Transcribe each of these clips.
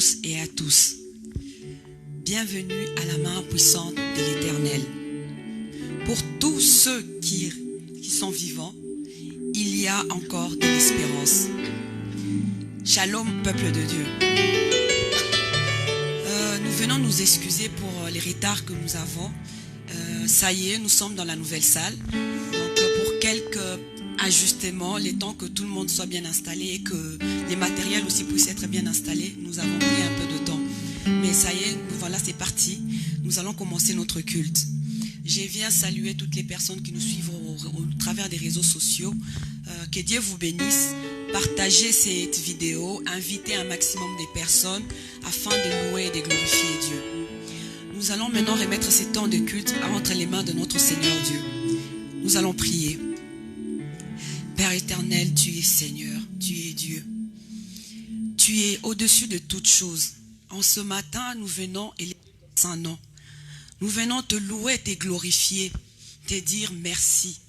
tous et à tous. Bienvenue à la main puissante de l'Éternel. Pour tous ceux qui sont vivants, il y a encore de l'espérance. Shalom, peuple de Dieu. Nous venons nous excuser pour les retards que nous avons. Ça y est, nous sommes dans la nouvelle salle. Donc pour quelques ajustements, les temps que tout le monde soit bien installé et que les matériels aussi puissent être bien installés, nous avons pris un peu de temps. Mais ça y est, voilà, c'est parti. Nous allons commencer notre culte. Je viens saluer toutes les personnes qui nous suivent au travers des réseaux sociaux. Que Dieu vous bénisse. Partagez cette vidéo, invitez un maximum de personnes afin de louer et de glorifier Dieu. Nous allons maintenant remettre ces temps de culte entre les mains de notre Seigneur Dieu. Nous allons prier. Père éternel, tu es Seigneur, tu es Dieu. Tu es au-dessus de toutes choses. En ce matin, nous venons élever ton saint nom. Nous venons te louer, te glorifier, te dire merci.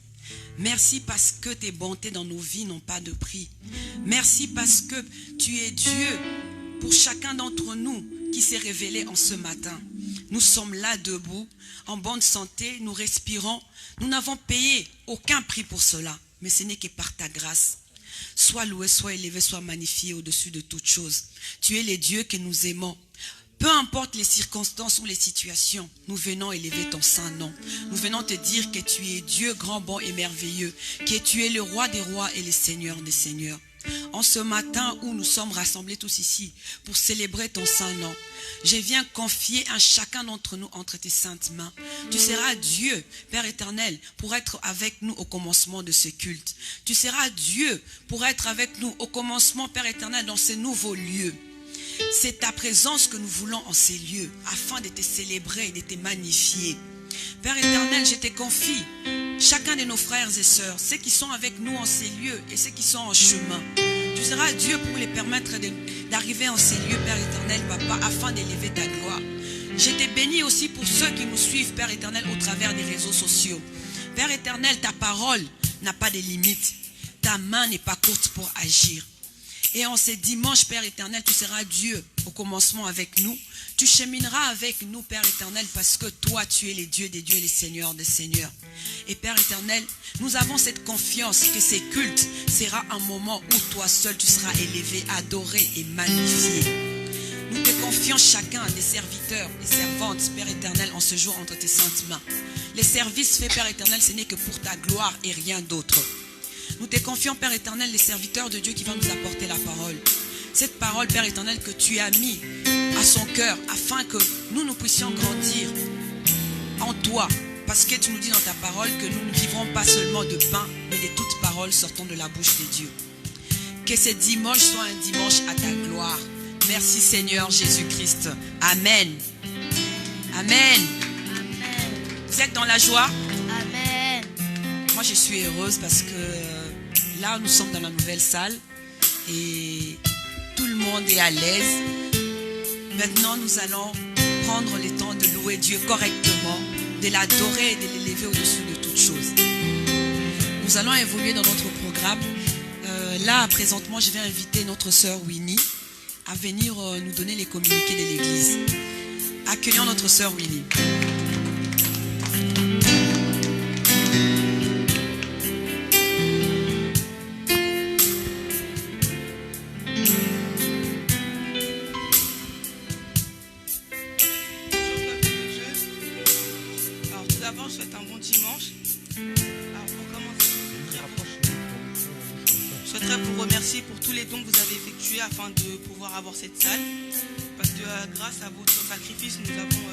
Merci parce que tes bontés dans nos vies n'ont pas de prix. Merci parce que tu es Dieu pour chacun d'entre nous qui s'est révélé en ce matin. Nous sommes là debout, en bonne santé, nous respirons. Nous n'avons payé aucun prix pour cela, mais ce n'est que par ta grâce. Sois loué, sois élevé, sois magnifié au-dessus de toutes choses. Tu es le Dieu que nous aimons. Peu importe les circonstances ou les situations, nous venons élever ton saint nom. Nous venons te dire que tu es Dieu grand, bon et merveilleux, que tu es le roi des rois et le seigneur des seigneurs. En ce matin où nous sommes rassemblés tous ici pour célébrer ton saint nom, je viens confier un chacun d'entre nous entre tes saintes mains. Tu seras Dieu, Père éternel, pour être avec nous au commencement de ce culte. Tu seras Dieu pour être avec nous au commencement, Père éternel, dans ces nouveaux lieux. C'est ta présence que nous voulons en ces lieux, afin de te célébrer et de te magnifier. Père éternel, je te confie chacun de nos frères et sœurs, ceux qui sont avec nous en ces lieux et ceux qui sont en chemin. Tu seras Dieu pour les permettre d'arriver en ces lieux, Père éternel, Papa, afin d'élever ta gloire. Je te bénis aussi pour ceux qui nous suivent, Père éternel, au travers des réseaux sociaux. Père éternel, ta parole n'a pas de limite. Ta main n'est pas courte pour agir. Et en ce dimanche, Père éternel, tu seras Dieu au commencement avec nous. Tu chemineras avec nous, Père éternel, parce que toi, tu es le Dieu des dieux et le Seigneur des seigneurs. Et Père éternel, nous avons cette confiance que ces cultes sera un moment où toi seul, tu seras élevé, adoré et magnifié. Nous te confions chacun des serviteurs et servantes, Père éternel, en ce jour entre tes saintes mains. Les services faits, Père éternel, ce n'est que pour ta gloire et rien d'autre. Nous te confions, Père éternel, les serviteurs de Dieu qui vont nous apporter la parole. Cette parole, Père éternel, que tu as mis à son cœur afin que nous puissions grandir en toi. Parce que tu nous dis dans ta parole que nous ne vivrons pas seulement de pain, mais de toute parole sortant de la bouche de Dieu. Que ce dimanche soit un dimanche à ta gloire. Merci Seigneur Jésus-Christ. Amen. Amen. Vous êtes dans la joie? Amen. Moi, je suis heureuse parce que là, nous sommes dans la nouvelle salle et tout le monde est à l'aise. Maintenant, nous allons prendre le temps de louer Dieu correctement, de l'adorer et de l'élever au-dessus de toutes choses. Nous allons évoluer dans notre programme. Là, présentement, je vais inviter notre sœur Winnie à venir nous donner les communiqués de l'église. Accueillons notre sœur Winnie. Pour tous les dons que vous avez effectués afin de pouvoir avoir cette salle, parce que grâce à votre sacrifice nous avons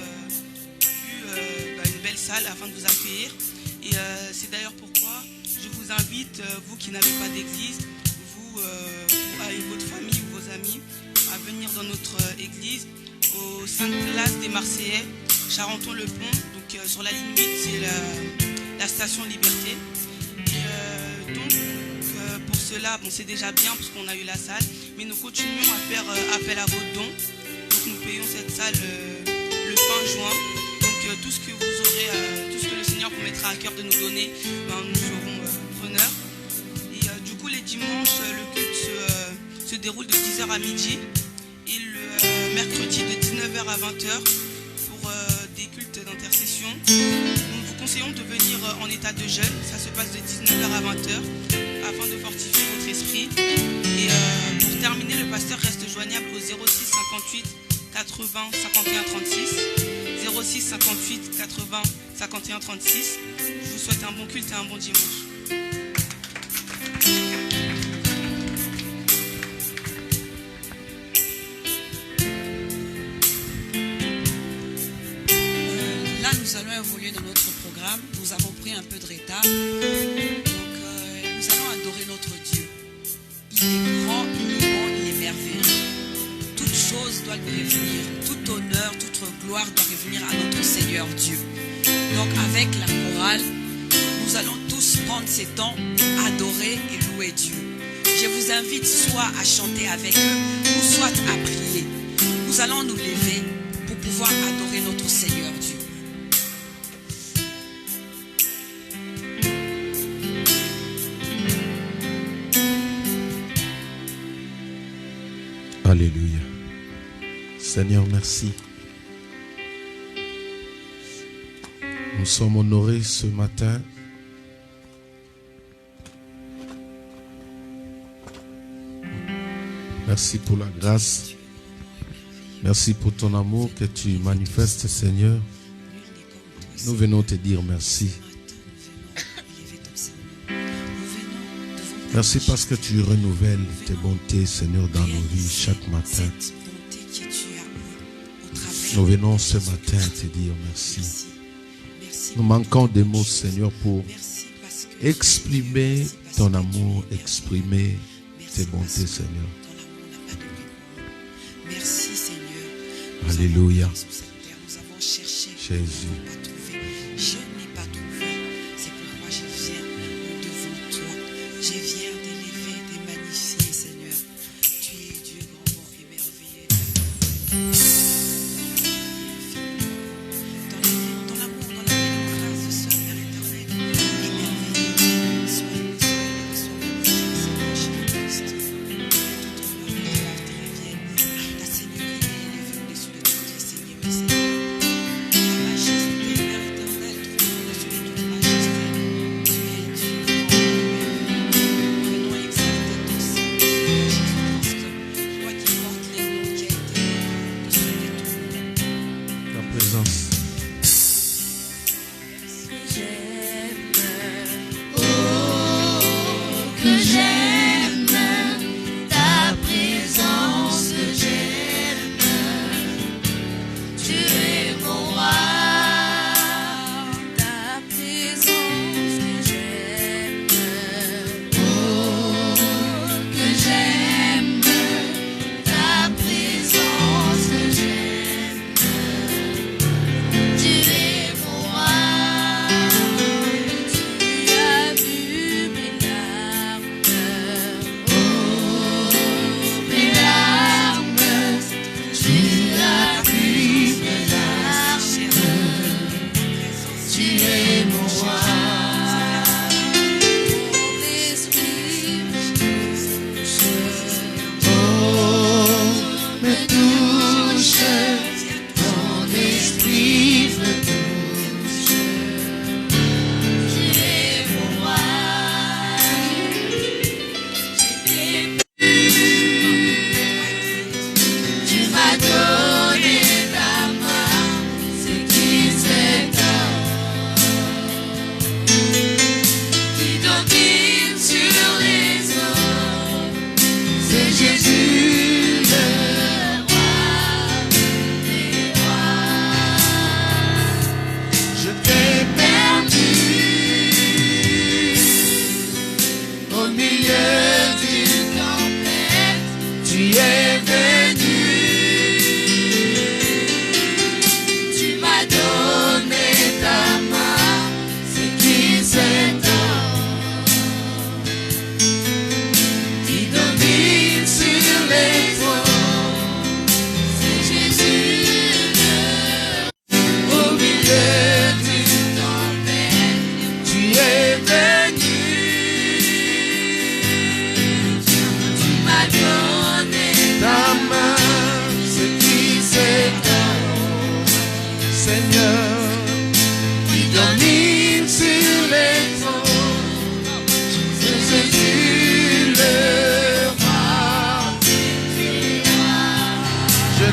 eu une belle salle afin de vous accueillir. Et c'est d'ailleurs pourquoi je vous invite, vous qui n'avez pas d'église, vous avec votre famille ou vos amis, à venir dans notre église au Sainte-Place des Marseillais, Charenton-le-Pont, donc sur la ligne 8, c'est la station Liberté. Et donc pour cela, bon, c'est déjà bien parce qu'on a eu la salle, mais nous continuons à faire appel à vos dons. Donc nous payons cette salle le fin juin. Donc tout ce que vous aurez, tout ce que le Seigneur vous mettra à cœur de nous donner, nous serons preneurs. Et du coup les dimanches, le culte se déroule de 10h à midi. Et le 19h à 20h pour des cultes d'intercession. Nous vous conseillons de venir en état de jeûne. Ça se passe de 19h à 20h afin de fortifier votre esprit. Et pour terminer, le pasteur reste joignable au 06 58 80 51 36. 06 58 80 51 36. Je vous souhaite un bon culte et un bon dimanche. Nous allons évoluer dans notre programme. Nous avons pris un peu de retard. Donc, nous allons adorer notre Dieu. Il est grand, il est bon, il est merveilleux. Toute chose doit lui revenir. Tout honneur, toute gloire doit revenir à notre Seigneur Dieu. Donc, avec la chorale, nous allons tous prendre ces temps, adorer et louer Dieu. Je vous invite soit à chanter avec eux, ou soit à prier. Nous allons nous lever pour pouvoir adorer notre Seigneur Dieu. Alléluia. Seigneur, merci. Nous sommes honorés ce matin merci pour la grâce. Merci pour ton amour que tu manifestes, Seigneur. Nous venons te dire merci. Merci parce que tu renouvelles tes bontés, Seigneur, dans nos vies chaque matin. Nous venons ce matin te dire merci. Nous manquons des mots, Seigneur, pour exprimer ton amour, exprimer tes bontés, Seigneur. Merci, Seigneur. Alléluia. Nous avons cherché, Jésus. je n'ai pas trouvé. C'est pourquoi je viens devant toi. Je viens d'élever, de magnifier, Seigneur. Tu es Dieu grand, bon et merveilleux. Dans l'amour, dans la grâce de son Père éternel et merveilleux. Sois magnifié, Seigneur Jésus-Christ. Tout honneur et gloire te reviennent. Ta Seigneurie est élevée au-dessus de toutes les seigneuries, Seigneur. Ta majesté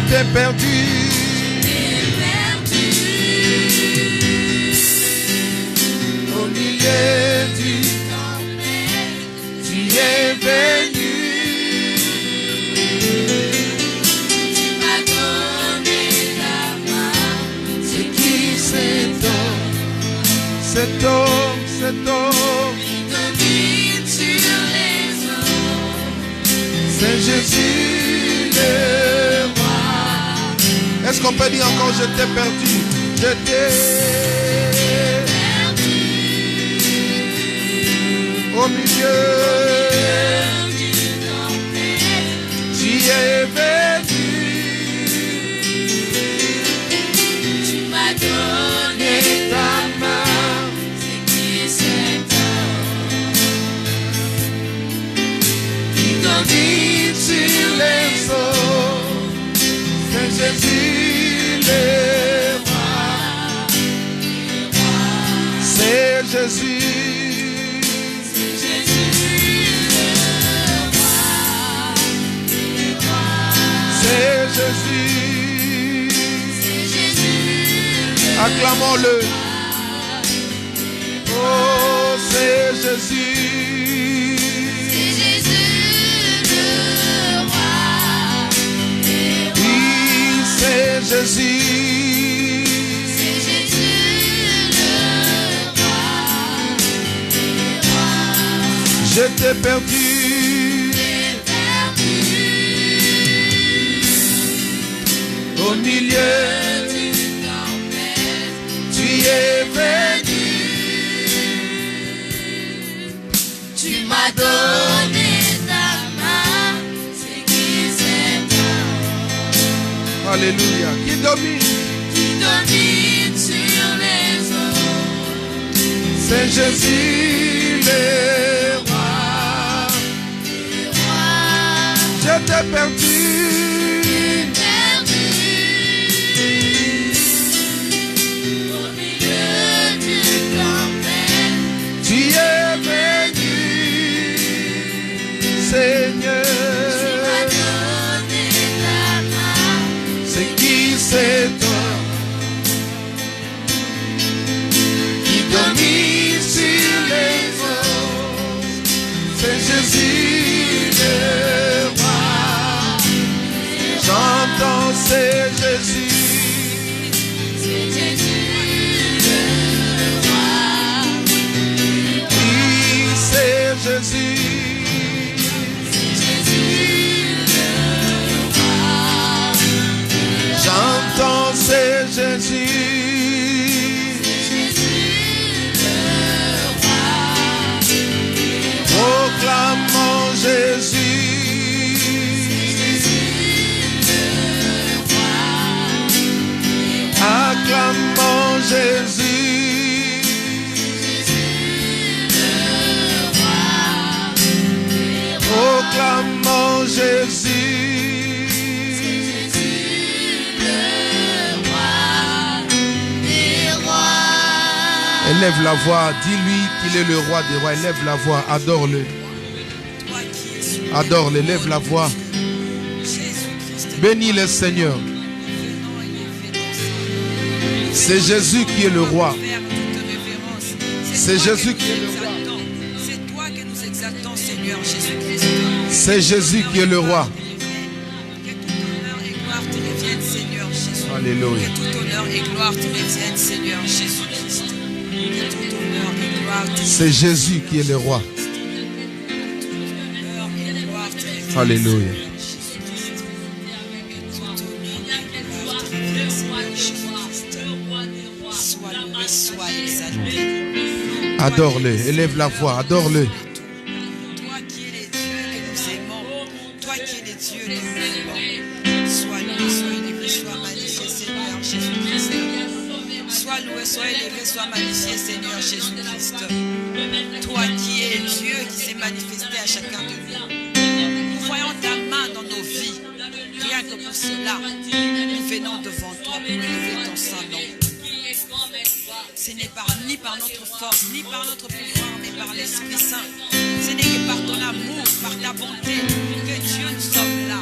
t'ai perdu. Au milieu du tempête, tu es venu. Tu m'as donné ta main. C'est qui cet homme? Cet homme, cet homme. Il domine sur les eaux. C'est Jésus le roi. Est-ce qu'on peut dire encore je t'ai perdu? Je t'ai perdu. Au milieu du tempête, tu es venu. tu m'as donné ta main. C'est qui cet homme? Il domine sur les eaux. C'est Jésus le roi. C'est Jésus. C'est Jésus le roi. C'est Jésus. C'est Jésus. Acclamons-le. Oh, c'est Jésus. C'est Jésus le roi. Oui, c'est Jésus. C'est Jésus le roi. Je t'ai perdu. Au milieu, tu es venu. Tu m'as donné ta main. C'est qui cet homme? Alléluia. Qui domine? Qui domine sur les eaux. C'est Jésus le roi. Je t'ai perdu. Perdu. Au milieu du tempête, Tu es venu, Seigneur. tu m'as donné ta main. C'est qui cet homme qui domine sur les eaux? C'est Jésus le roi. J'entends, c'est Jésus. C'est Jésus le roi. Oui, c'est Jésus. C'est Jésus le roi. J'entends, c'est Jésus. Jésus le roi. Proclamons Jésus. Acclamons Jésus. Proclamons Jésus. Élève la voix, dis-lui qu'il est le roi des rois. Élève la voix, adore-le. Adore-le, élève la voix. Bénis le Seigneur. C'est Jésus qui est le roi. C'est Jésus qui est le roi. C'est toi que nous exaltons, Seigneur Jésus-Christ. C'est Jésus qui est le roi. Que tout honneur et gloire te reviennent, Seigneur Jésus. Alléluia. Que tout honneur et gloire te reviennent, Seigneur Jésus-Christ. Que tout honneur et gloire te C'est Jésus qui est le roi. honneur et gloire te reviennent. Alléluia. Sois loué, sois exalté. Adore-le, élève la voix, adore-le. Toi qui es le Dieu que nous aimons, toi qui es le Dieu que nous aimons, sois loué, sois élevé, sois magnifié, Seigneur Jésus-Christ. Sois loué, sois élevé, sois magnifié, Seigneur Jésus-Christ. Toi qui es Dieu qui s'est manifesté à chacun de nous. Nous voyons ta main dans nos vies. Rien que pour cela, nous venons devant toi pour élever ton saint nom. Ce n'est ni par notre force, ni par notre pouvoir, mais par l'Esprit Saint. Ce n'est que par ton amour, par ta bonté, que Dieu nous sommes là.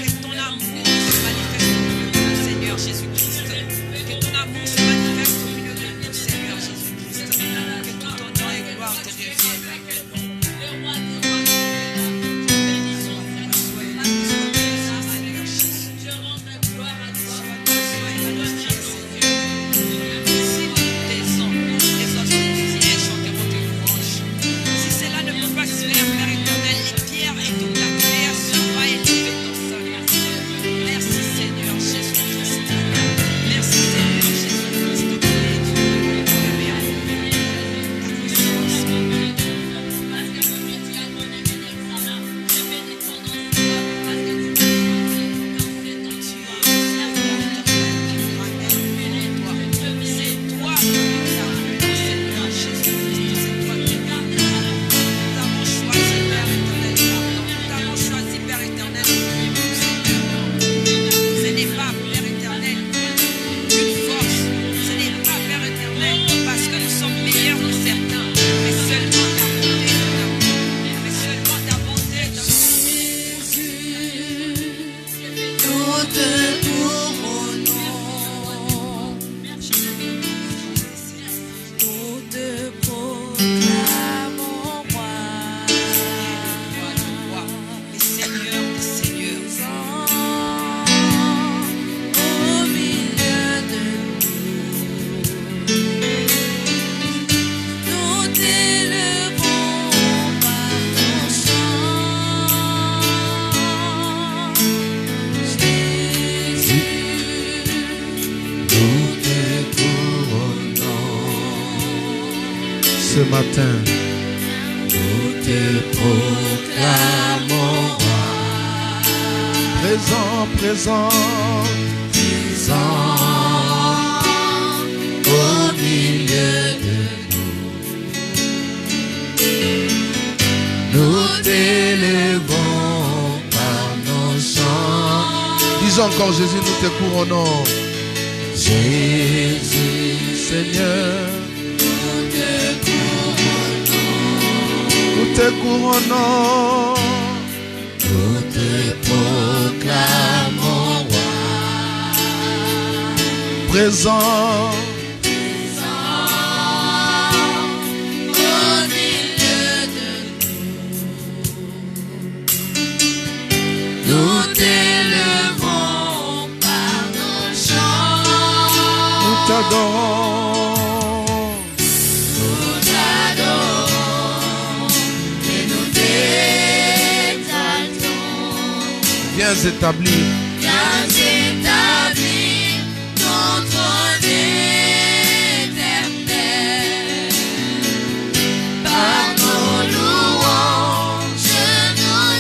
Que ton amour se manifeste. ce matin. Nous te proclamons roi. Présent, présent, Présent au milieu de nous. Nous t'élevons par nos chants. Disons encore Jésus, nous te couronnons. Jésus, Seigneur, nous te couronnons. nous te couronnons. Nous te proclamons roi. Présent, Au milieu de nous. Nous t'élevons par nos chants. nous t'adorons. Nous t'adorons et nous t'exaltons. Viens établir Viens établir ton trône éternel. Par nos louanges, nous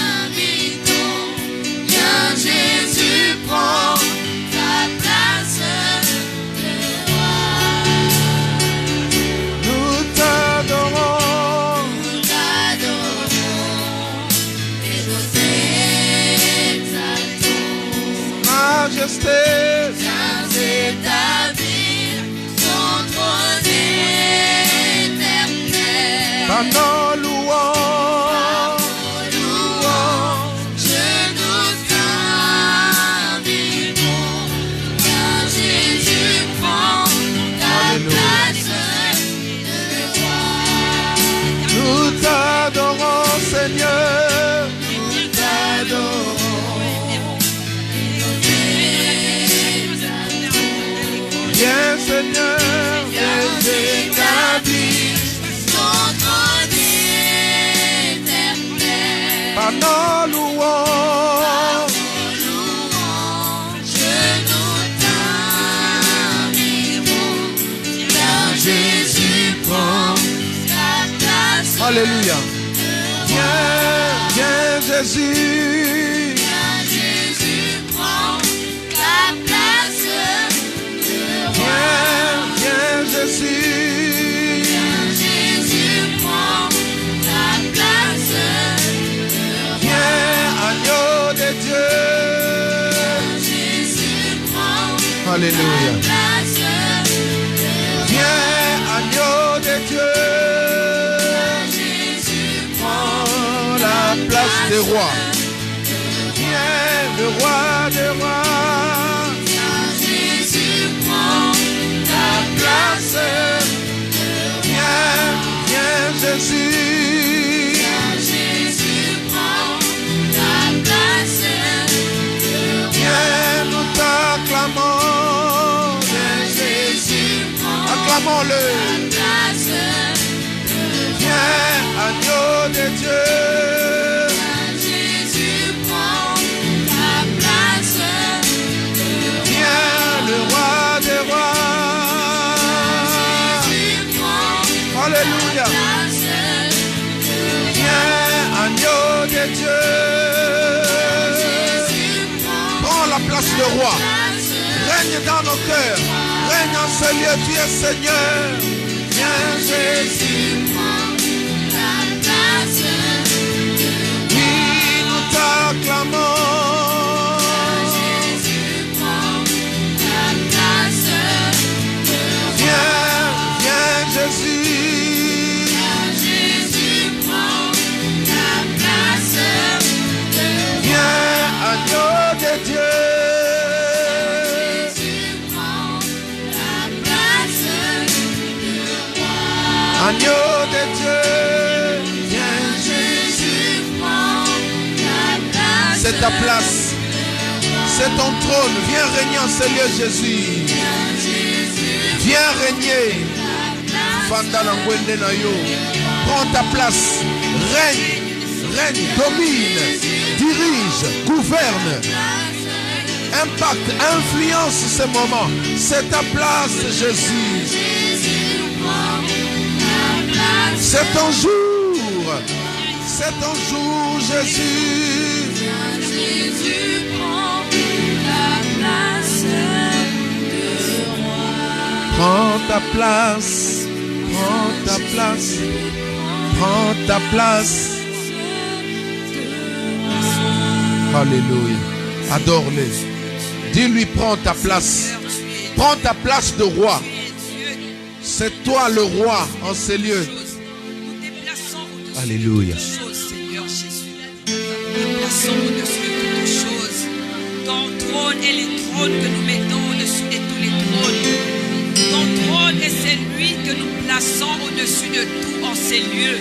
t'invitons. Viens Jésus, prends ta place de roi. nous t'adorons. Nous t'adorons et nous t'exaltons. Majesté, Viens établir son trône éternel. par nos louanges. Nos louanges, nous t'invitons. Viens Jésus, prends ta Alléluia. place de roi. Nous t'adorons, Seigneur. Nous t'adorons et nous t'exaltons. Viens, Seigneur. Viens établir ton trône éternel. Par nos louanges. Nos louanges, nous t'invitons. Viens Jésus, prends ta place. Alléluia. Viens, viens, Jésus. Viens Jésus, prends ta place de roi. Viens, Jésus. Viens Jésus, prends ta place de roi. Viens, agneau de Dieu. Jésus, prends Alléluia. ta place de roi. Viens, agneau de Dieu. Jésus, Prends la place des rois. Viens, le roi des rois. Viens Jésus, prends ta place de roi. Viens, viens, Jésus. Viens Jésus, prends ta place de roi. Viens, nous t'acclamons. Viens Jésus, prends Acclamons-le. ta place de roi. Viens, agneau de Dieu. Viens Jésus, prends ta place de roi. Viens, le roi des rois. Jésus, prends Alléluia. ta place de roi. Viens, agneau de Dieu. Jésus, Prends la place de roi. place de Règne dans nos cœurs. Règne en ce lieu, tu es Seigneur. Viens, Jésus. prends ta place de Oui, nous t'acclamons. Jésus, prends ta place de Viens, viens, Jésus. Jésus, prends ta place de Viens, agneau de Dieu. Jésus, prends ta place de roi. Agneau de Dieu. Viens, Jésus, prends ta place. c'est ta place. C'est ton trône. Viens régner en ce lieu, Jésus. Viens régner. Fanda na ngwende na yo. Prends ta place. Règne. Règne, domine, dirige, gouverne. Impacte, influence ce moment. C'est ta place, Jésus. Jésus, prends C'est ton jour. C'est ton jour, Jésus. Jésus prend la place de roi. Prends ta place. Prends ta place. Prends ta place. Alléluia. Adore-les. Dis-lui, prends ta place. Prends ta place de roi. C'est toi le roi en ces lieux. Alléluia. Seigneur Jésus, déplaçons au-dessus de toutes choses. Ton trône est le trône que nous mettons au-dessus de tous les trônes. Ton trône est celui que nous plaçons au-dessus de tout en ces lieux.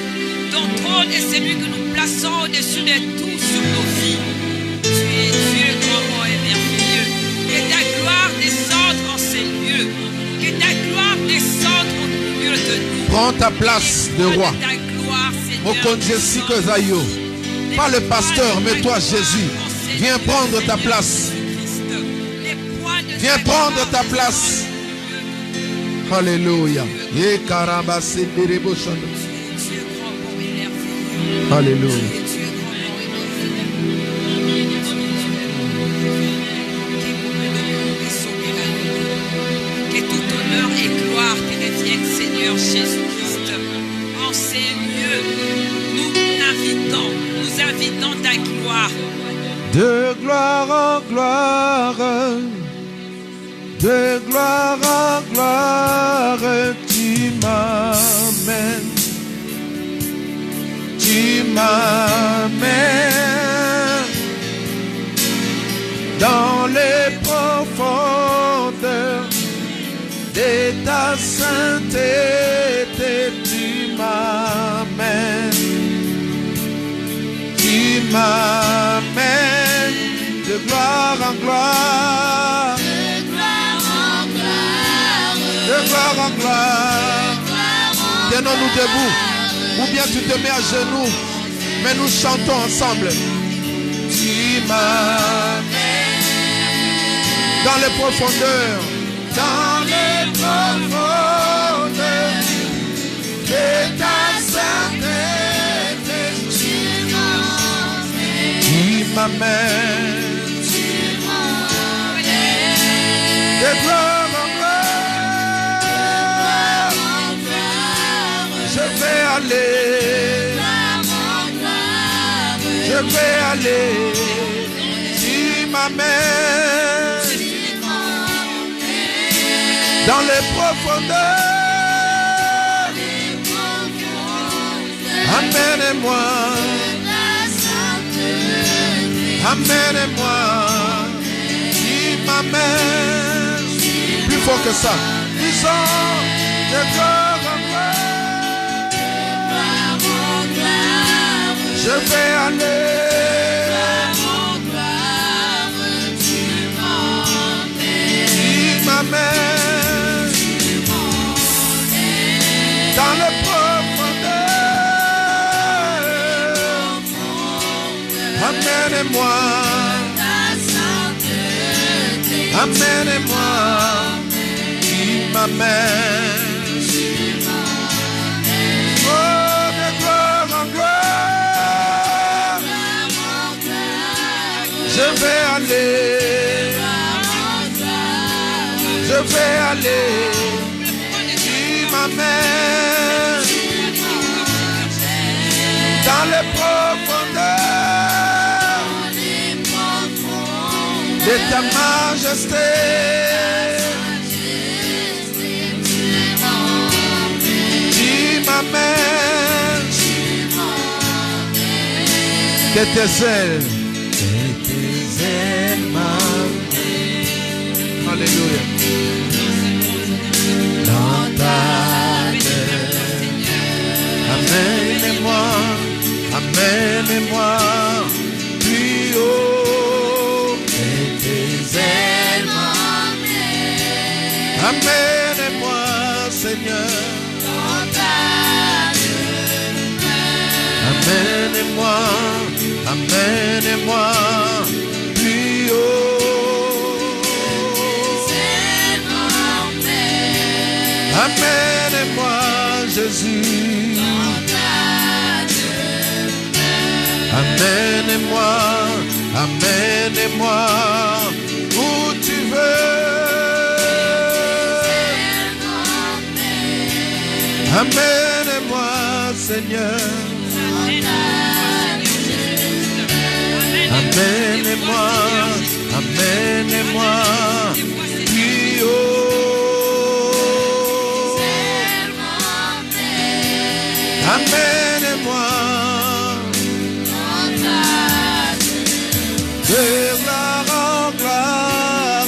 Ton trône est celui que nous plaçons au-dessus de tout sur nos vies. Tu es Dieu grand et merveilleux. Que ta gloire descende en ces lieux. Que ta gloire descende au milieu de nous. Prends ta place de roi. Pas le pasteur, mais toi Jésus. Viens prendre ta place. Viens prendre ta place. Alléluia. Alléluia. Que tout honneur et gloire te reviennent, Seigneur Jésus-Christ. En ces lieux, nous invitons ta gloire. De gloire en gloire, de gloire en gloire, tu m'amènes. Tu m'amènes dans les profondeurs de ta sainteté. Tu m'amènes. Tu m'amènes de gloire en gloire. De gloire en gloire. Tenons-nous debout. Ou bien tu te mets à genoux, mais nous chantons ensemble. Tu m'amènes dans les profondeurs, dans les profondeurs de ta sainteté. Tu m'amènes de gloire en gloire. Je vais aller. Je vais aller. Tu m'amènes dans les profondeurs. Amène-moi. Amène-moi. Tu m'amènes. Plus fort que ça. Disons de gloire en gloire. Je vais aller. Tu m'amènes dans le profondeur. Amène-moi. Amène-moi. Tu m'amènes. Oh, de gloire en gloire. Je vais aller. Je vais aller. Tu m'amènes dans les profondeurs de ta majesté. Tu m'amènes de tes ailes. Alléluia. Dans ta terre. Amène-moi, amène-moi plus haut. Et tes ailes m'amènent. Amène-moi, Seigneur. Dans ta demeure. Amène-moi, amène-moi plus haut. Amène-moi, Jésus. Amène-moi, amène-moi où tu veux. Amène-moi, Seigneur. Amène-moi, amène-moi plus haut. Amène-moi de gloire en gloire,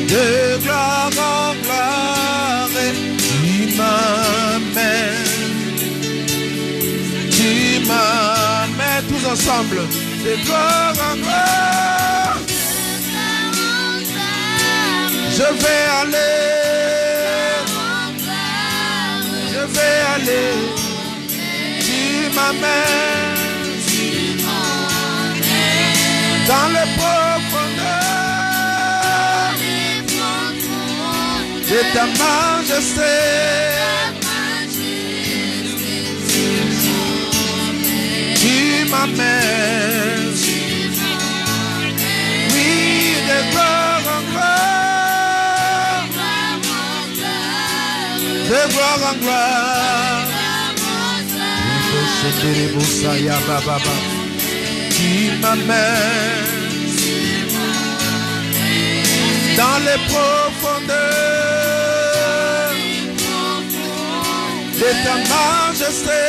de gloire en gloire. Tu m'amènes tous ensemble de gloire en gloire. Je vais aller, je vais aller. Tu m'amènes dans les profondeurs de ta majesté. Tu m'amènes, oui, de gloire en gloire, de gloire en gloire. Tu m'amènes dans les profondeurs de ta majesté.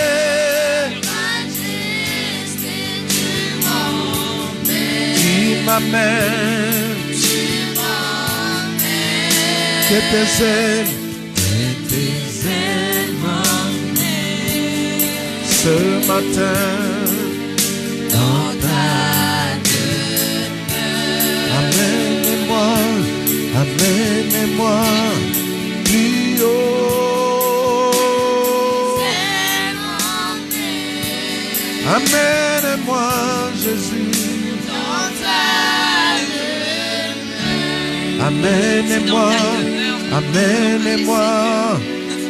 Tu m'amènes, que tes ailes m'emmènent ce matin dans ta demeure. Amène-moi, amène-moi plus haut. Amène-moi, Jésus. Amène-moi, amène-moi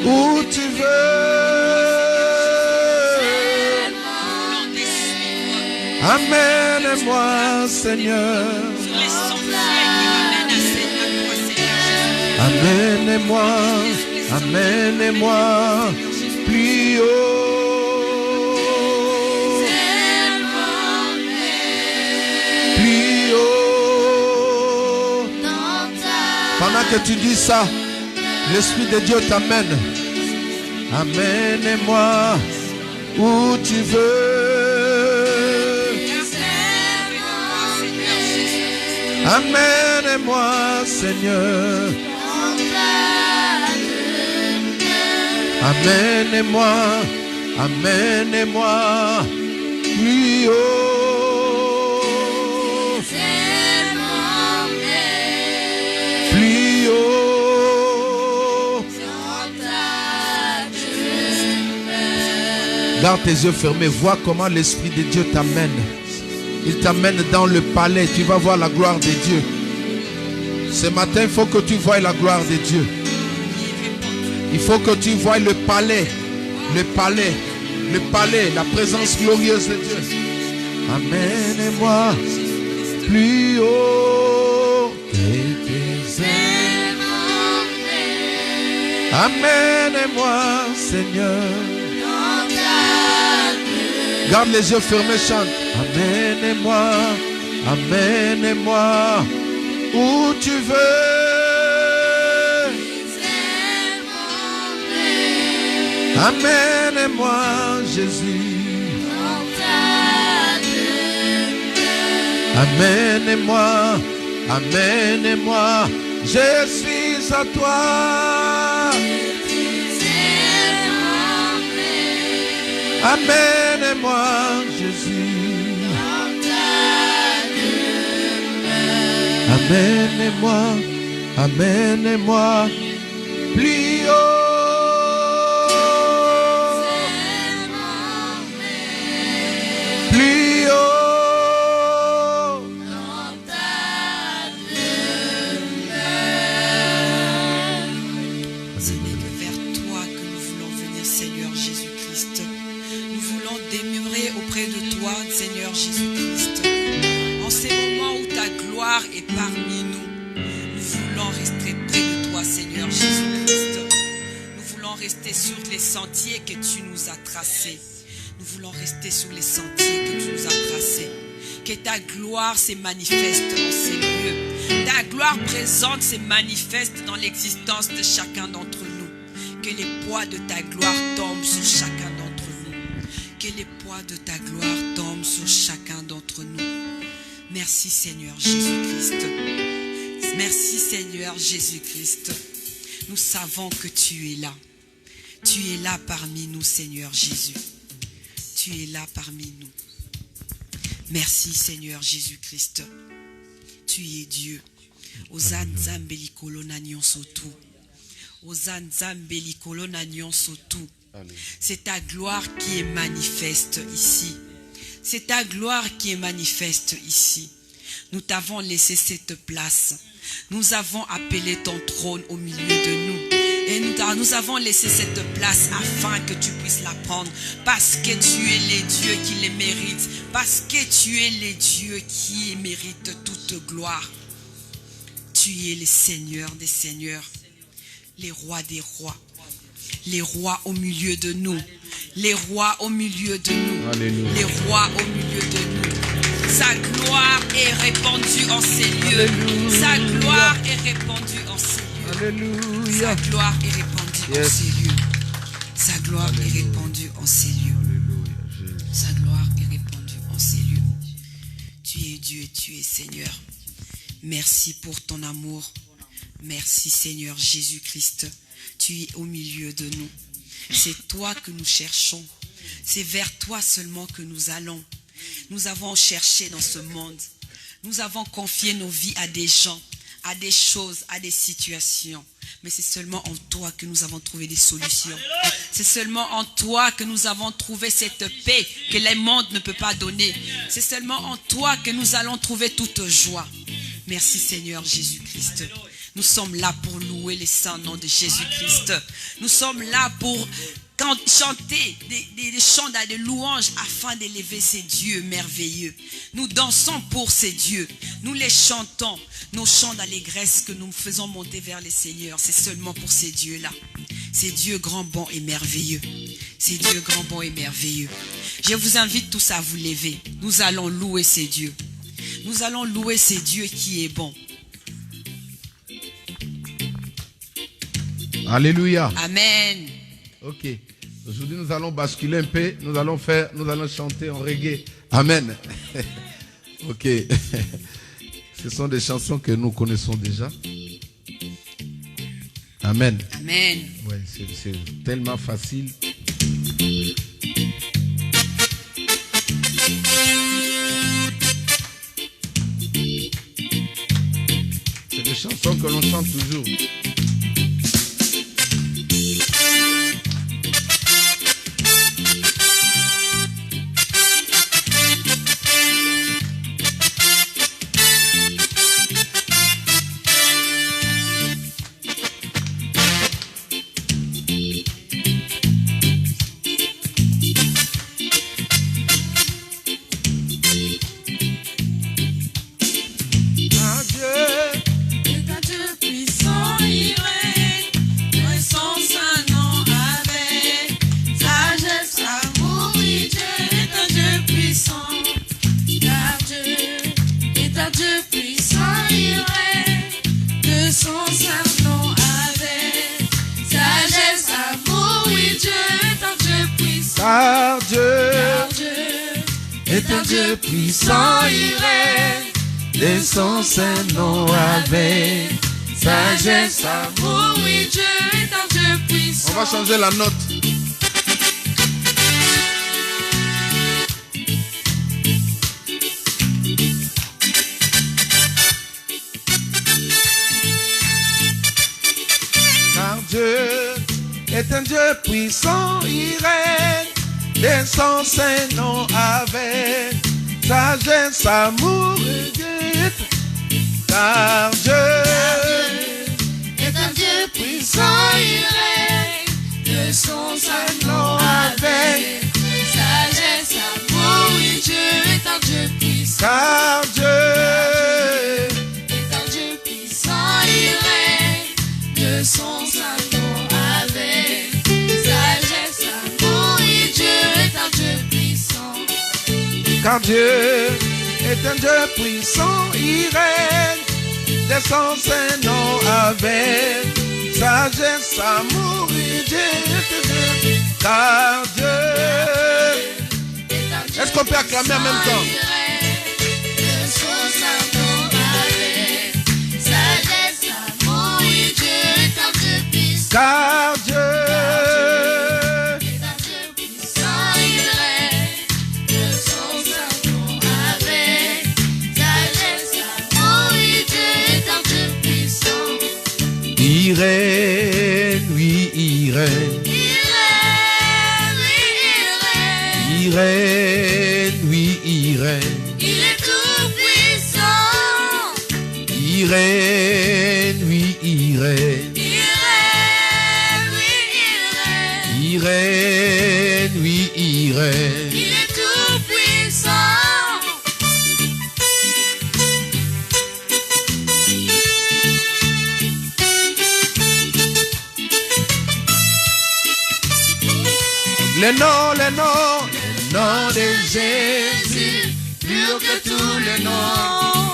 où tu veux. Amène-moi, Seigneur. Amène-moi, amène-moi plus haut. Plus haut. Pendant que tu dis ça, l'Esprit de Dieu t'amène. Amène-moi où tu veux. Amène-moi, Seigneur. Amène-moi, amène-moi plus haut. Plus haut. Garde tes yeux fermés, vois comment l'Esprit de Dieu t'amène. Il t'amène dans le palais, tu vas voir la gloire de Dieu. Ce matin, il faut que tu voies la gloire de Dieu. Il faut que tu voies le palais, le palais, le palais, la présence glorieuse de Dieu. Amène-moi plus haut que tes ailes. Amène-moi, Seigneur. Garde les yeux fermés, chante. Amène-moi, amène-moi où tu veux. Amène-moi, Jésus. Amène-moi, amène-moi, je suis à toi. Amène-moi, Jésus. Amène-moi, amène-moi plus haut. Plus haut. Ce n'est que vers toi que nous voulons venir, Seigneur Jésus-Christ. Nous voulons demeurer auprès de toi, Seigneur Jésus. gloire est parmi nous. Nous voulons rester près de toi, Seigneur Jésus-Christ. Nous voulons rester sur les sentiers que tu nous as tracés. Nous voulons rester sur les sentiers que tu nous as tracés. Que ta gloire se manifeste dans ces lieux. Ta gloire présente se manifeste dans l'existence de chacun d'entre nous. Que les poids de ta gloire tombent sur chacun d'entre nous. Que les poids de ta gloire tombent sur chacun d'entre nous. Merci Seigneur Jésus-Christ. Merci Seigneur Jésus-Christ. Nous savons que tu es là. Tu es là parmi nous, Seigneur Jésus. Tu es là parmi nous. Merci Seigneur Jésus-Christ. Tu es Dieu. Ozan zambeli kolona nyonsotu. Ozan zambeli kolona nyonsotu. C'est ta gloire qui est manifeste ici. C'est ta gloire qui est manifeste ici. Nous t'avons laissé cette place. Nous avons appelé ton trône au milieu de nous. Et nous avons laissé cette place afin que tu puisses la prendre. Parce que tu es les dieux qui les méritent. Parce que tu es les dieux qui méritent toute gloire. Tu es le Seigneur des seigneurs. Les rois des rois. Les rois au milieu de nous. Les rois au milieu de nous. Alléluia. Les rois au milieu de nous. Sa gloire est répandue en ces lieux. Alléluia. Sa gloire est répandue en ces lieux. Sa Alléluia. gloire est répandue en Yes. ces lieux. Sa gloire est répandue en ces lieux. Alléluia. Jésus. Sa gloire est répandue en ces lieux. Tu es Dieu, tu es Seigneur. Merci pour ton amour. Merci Seigneur Jésus-Christ. Tu es au milieu de nous. C'est toi que nous cherchons. C'est vers toi seulement que nous allons. Nous avons cherché dans ce monde. Nous avons confié nos vies à des gens, à des choses, à des situations. Mais c'est seulement en toi que nous avons trouvé des solutions. C'est seulement en toi que nous avons trouvé cette paix que le monde ne peut pas donner. C'est seulement en toi que nous allons trouver toute joie. Merci Seigneur Jésus-Christ. Nous sommes là pour louer les saints noms de Jésus-Christ. Nous sommes là pour chanter des chants de louanges afin d'élever ces dieux merveilleux. Nous dansons pour ces dieux. Nous les chantons. Nos chants d'allégresse que nous faisons monter vers les seigneurs, c'est seulement pour ces dieux-là. Ces dieux grands, bons et merveilleux. Ces dieux grands, bons et merveilleux. Je vous invite tous à vous lever. Nous allons louer ces dieux. Nous allons louer ces dieux qui est bon. Alléluia. Amen. Ok. Aujourd'hui, nous allons basculer un peu. Nous allons chanter en reggae. Amen. Ok. Ce sont des chansons que nous connaissons déjà. Amen. Amen. Ouais, c'est tellement facile. C'est des chansons que l'on chante toujours. Car Dieu est un Dieu puissant, il règne de son saint nom avec sagesse, amour. Oui, Dieu est un Dieu puissant. On va changer la note. Car Dieu est un Dieu puissant, il règne de son saint nom avec sagesse, amour et gaieté. Car Dieu est un Dieu puissant, il règne de son saint nom avec sagesse, amour. Oui, Dieu est un Dieu puissant. car Dieu Dieu est un Dieu puissant, il règne, descend ses noms avec sagesse, amour et Dieu. Car Dieu, est-ce qu'on peut acclamer en même temps? Car Dieu est un Dieu puissant, il règne de son Saint-Nom avec sagesse, amour, Dieu est un Dieu puissant. Il règne, oui, il règne. Il règne, oui, il règne. Il est tout puissant. Il règne, oui, il règne. Il règne, oui, il règne. Il est tout puissant. Le nom de Jésus, plus haut que tous les noms.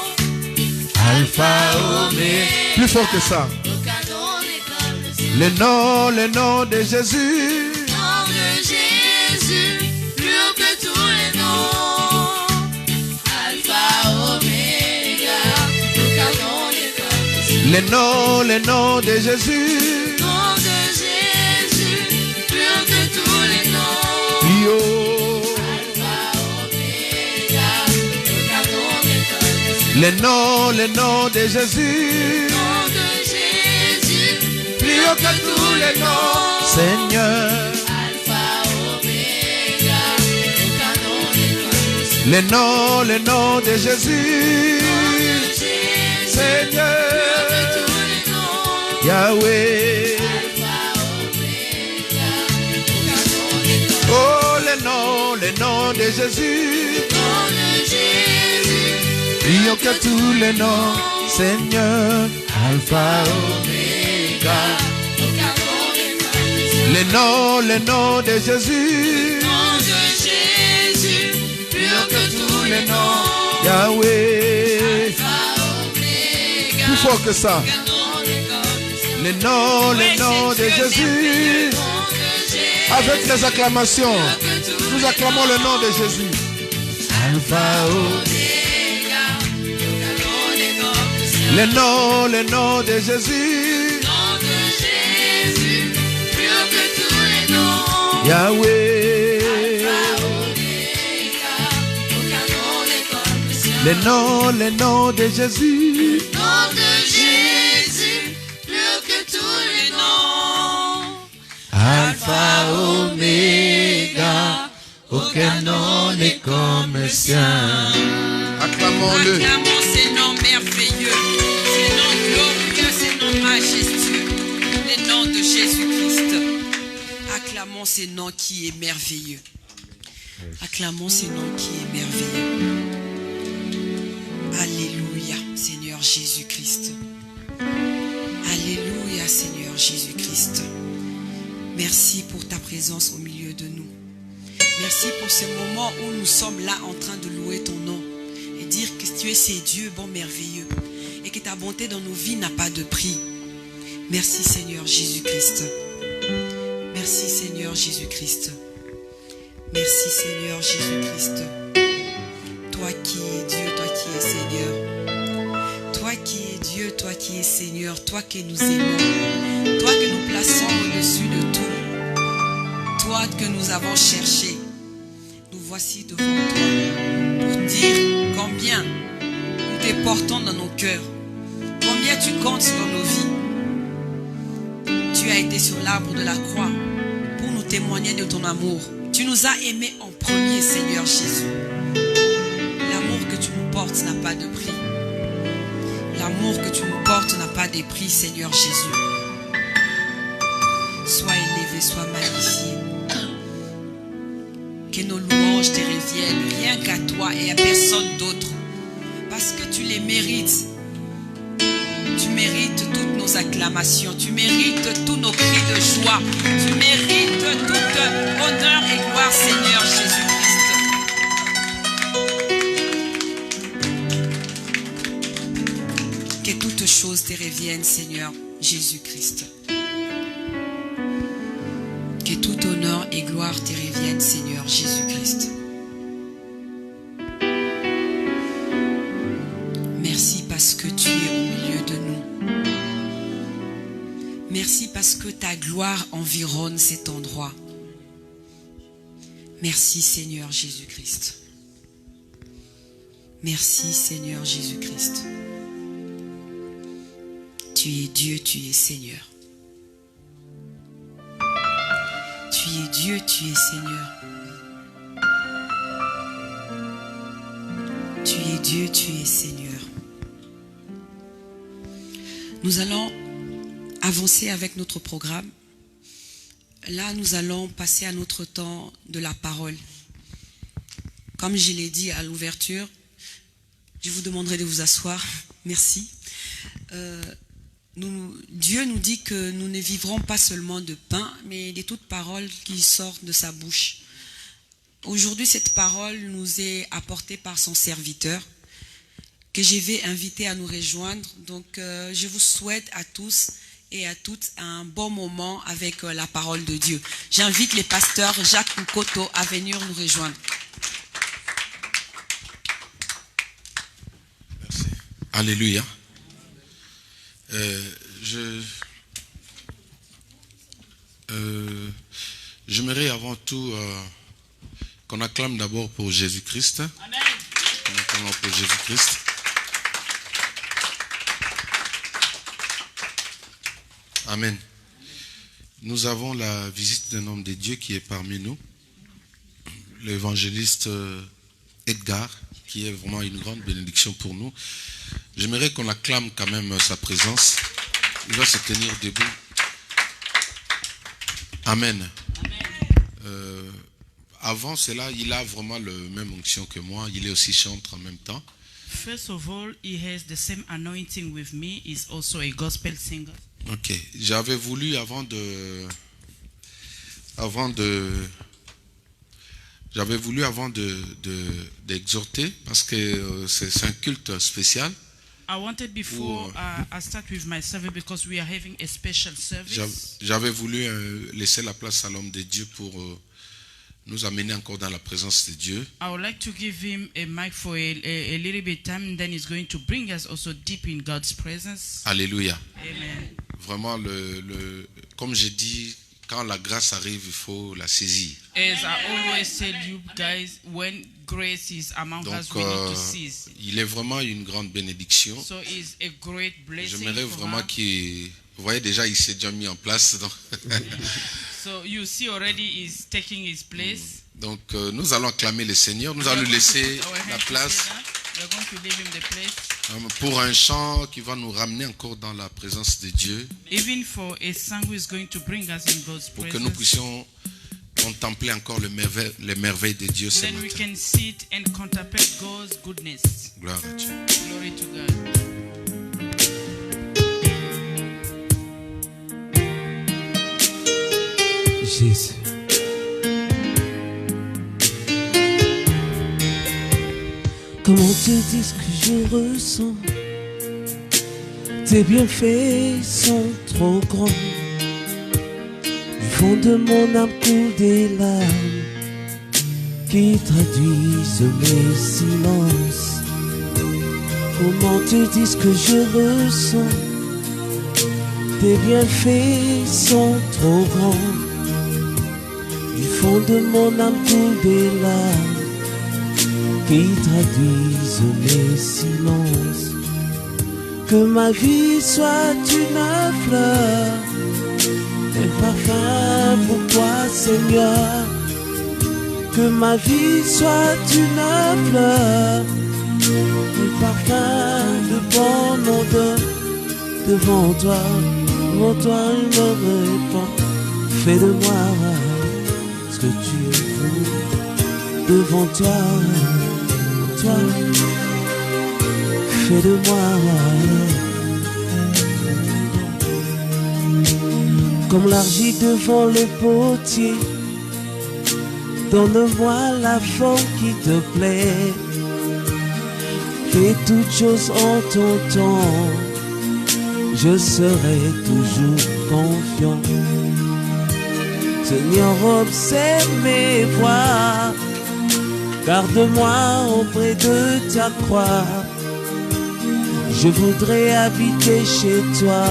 Alpha, Oméga. Plus fort que ça. Le nom de Jésus. Nom de Jésus, plus haut que tous les noms. Alpha, Oméga, aucun nom n'est comme le nom de Jésus. Nom de Jésus, plus haut que tous les noms. Plus haut. Alpha, Oméga, aucun nom n'est comme le nom de Jésus. Plus haut que tous les noms, Seigneur. Alpha, Oméga, aucun nom n'est comme le nom de Jésus. Seigneur. Plus haut que tous les noms, Yahweh. Alpha, Oméga, aucun nom n'est comme oh, le nom de Jésus. Nom de Jésus. Plus haut que tous les noms, Seigneur. Alpha, Oméga. Le nom de Jésus. Nom de Jésus, plus haut que tous les noms. Yahweh. Alpha, Oméga. Plus fort que ça. Le nom de Jésus. Avec les acclamations, nous acclamons le nom de Jésus. Alpha, Oméga. Le nom de Jésus. Yahweh. Alpha, Oméga, aucun nom n'est comme le nom de Jésus. Nom de Jésus, plus haut que tous les noms. Alpha, Oméga, aucun nom n'est comme le sien. Acclamons-le. Acclamons ces noms merveilleux, ces noms glorieux, ces noms majestueux, les noms de Jésus-Christ. Acclamons ces noms qui est merveilleux. Acclamons ces noms qui est merveilleux. Alléluia, Seigneur Jésus-Christ. Alléluia, Seigneur Jésus-Christ. Merci pour ta présence au milieu de nous. Merci pour ce moment où nous sommes là en train de louer ton nom et dire que tu es ce Dieu bon, merveilleux et que ta bonté dans nos vies n'a pas de prix. Merci, Seigneur Jésus-Christ. Merci Seigneur Jésus-Christ. Merci Seigneur Jésus-Christ. Toi qui es Dieu, toi qui es Seigneur. Toi qui es Dieu, toi qui es Seigneur. Toi que nous aimons. Toi que nous plaçons au-dessus de tout. Toi que nous avons cherché. Nous voici devant toi pour dire combien nous te portons dans nos cœurs. Combien tu comptes dans nos vies. Tu as été sur l'arbre de la croix pour nous témoigner de ton amour. Tu nous as aimés en premier, Seigneur Jésus. L'amour que tu nous portes n'a pas de prix. L'amour que tu nous portes n'a pas de prix, Seigneur Jésus. Sois élevé, sois magnifié. Que nos louanges te reviennent, rien qu'à toi et à personne d'autre. Parce que tu les mérites. Tu mérites toutes nos acclamations. Tu mérites tous nos cris de joie. Tu mérites toute honneur et gloire, Seigneur Jésus-Christ. que toutes choses te reviennent, Seigneur Jésus-Christ. Que tout honneur et gloire te reviennent, Seigneur Jésus-Christ. Merci parce que tu es au milieu de nous. Merci parce que ta gloire environne cet endroit. Merci, Seigneur Jésus-Christ. Merci, Seigneur Jésus-Christ. Tu es Dieu, tu es Seigneur. Tu es Dieu, tu es Seigneur. Tu es Dieu, tu es Seigneur. Nous allons avancer avec notre programme. Là, nous allons passer à notre temps de la parole. Comme je l'ai dit à l'ouverture, je vous demanderai de vous asseoir. Merci. Dieu nous dit que nous ne vivrons pas seulement de pain, mais de toute parole qui sort de sa bouche. Aujourd'hui, cette parole nous est apportée par son serviteur, que je vais inviter à nous rejoindre. Donc, je vous souhaite à tous et à toutes un bon moment avec la parole de Dieu. J'invite les pasteurs Jacques Nkoto à venir nous rejoindre. Merci. Alléluia. J'aimerais avant tout qu'on acclame d'abord pour Jésus-Christ. Amen. On acclame pour Jésus-Christ. Amen. Nous avons la visite d'un homme de Dieu qui est parmi nous, l'évangéliste Edgar, qui est vraiment une grande bénédiction pour nous. J'aimerais qu'on acclame quand même sa présence. Il va se tenir debout. Amen. Avant cela, il a vraiment la même onction que moi. Il est aussi chanteur en même temps. First of all, he has the same anointing with me. He's also a gospel singer. Ok. J'avais voulu d'exhorter parce que c'est un culte spécial. I wanted before I start with my service because we are having a special service. J'avais voulu laisser la place à l'homme de Dieu pour nous amener encore dans la présence de Dieu. I would like to give him a mic for a little bit time, then he's going to bring us also deep in God's presence. Alléluia. Amen. Vraiment, comme j'ai dit, quand la grâce arrive, il faut la saisir. As I always tell you guys, when grace is among Donc, us, we need to seize. il est vraiment une grande bénédiction. So it's a great blessing. J'aimerais for vraiment her. qu'il... Vous voyez déjà, il s'est déjà mis en place. Donc, So you see already he's taking his place. donc nous allons acclamer le Seigneur. Nous allons lui laisser la place We're going to leave him the place. pour un chant qui va nous ramener encore dans la présence de Dieu. Even for a song who is going to bring us in God's Pour que nous presence. puissions contempler encore les merveilles de Dieu ce Then we matin. can sit and contemplate God's goodness. Gloire à Dieu. Glory to God. Jésus. Comment te dire ce que je ressens? Tes bienfaits sont trop grands. Du fond de mon âme coulent des larmes qui traduisent mes silences. Comment te dire ce que je ressens? Tes bienfaits sont trop grands. Du fond de mon âme coulent des larmes qui traduisent mes silences. Que ma vie soit une fleur, un parfum pour toi, Seigneur. Que ma vie soit une fleur, un parfum de bonne odeur. Devant toi, je me répands. Fais de moi ce que tu veux. Devant toi, fais de moi comme l'argile devant le potier. Donne-moi la forme qui te plaît. Fais toutes choses en ton temps. je serai toujours confiant. Seigneur, observe mes voies, garde-moi auprès de ta croix. Je voudrais habiter chez toi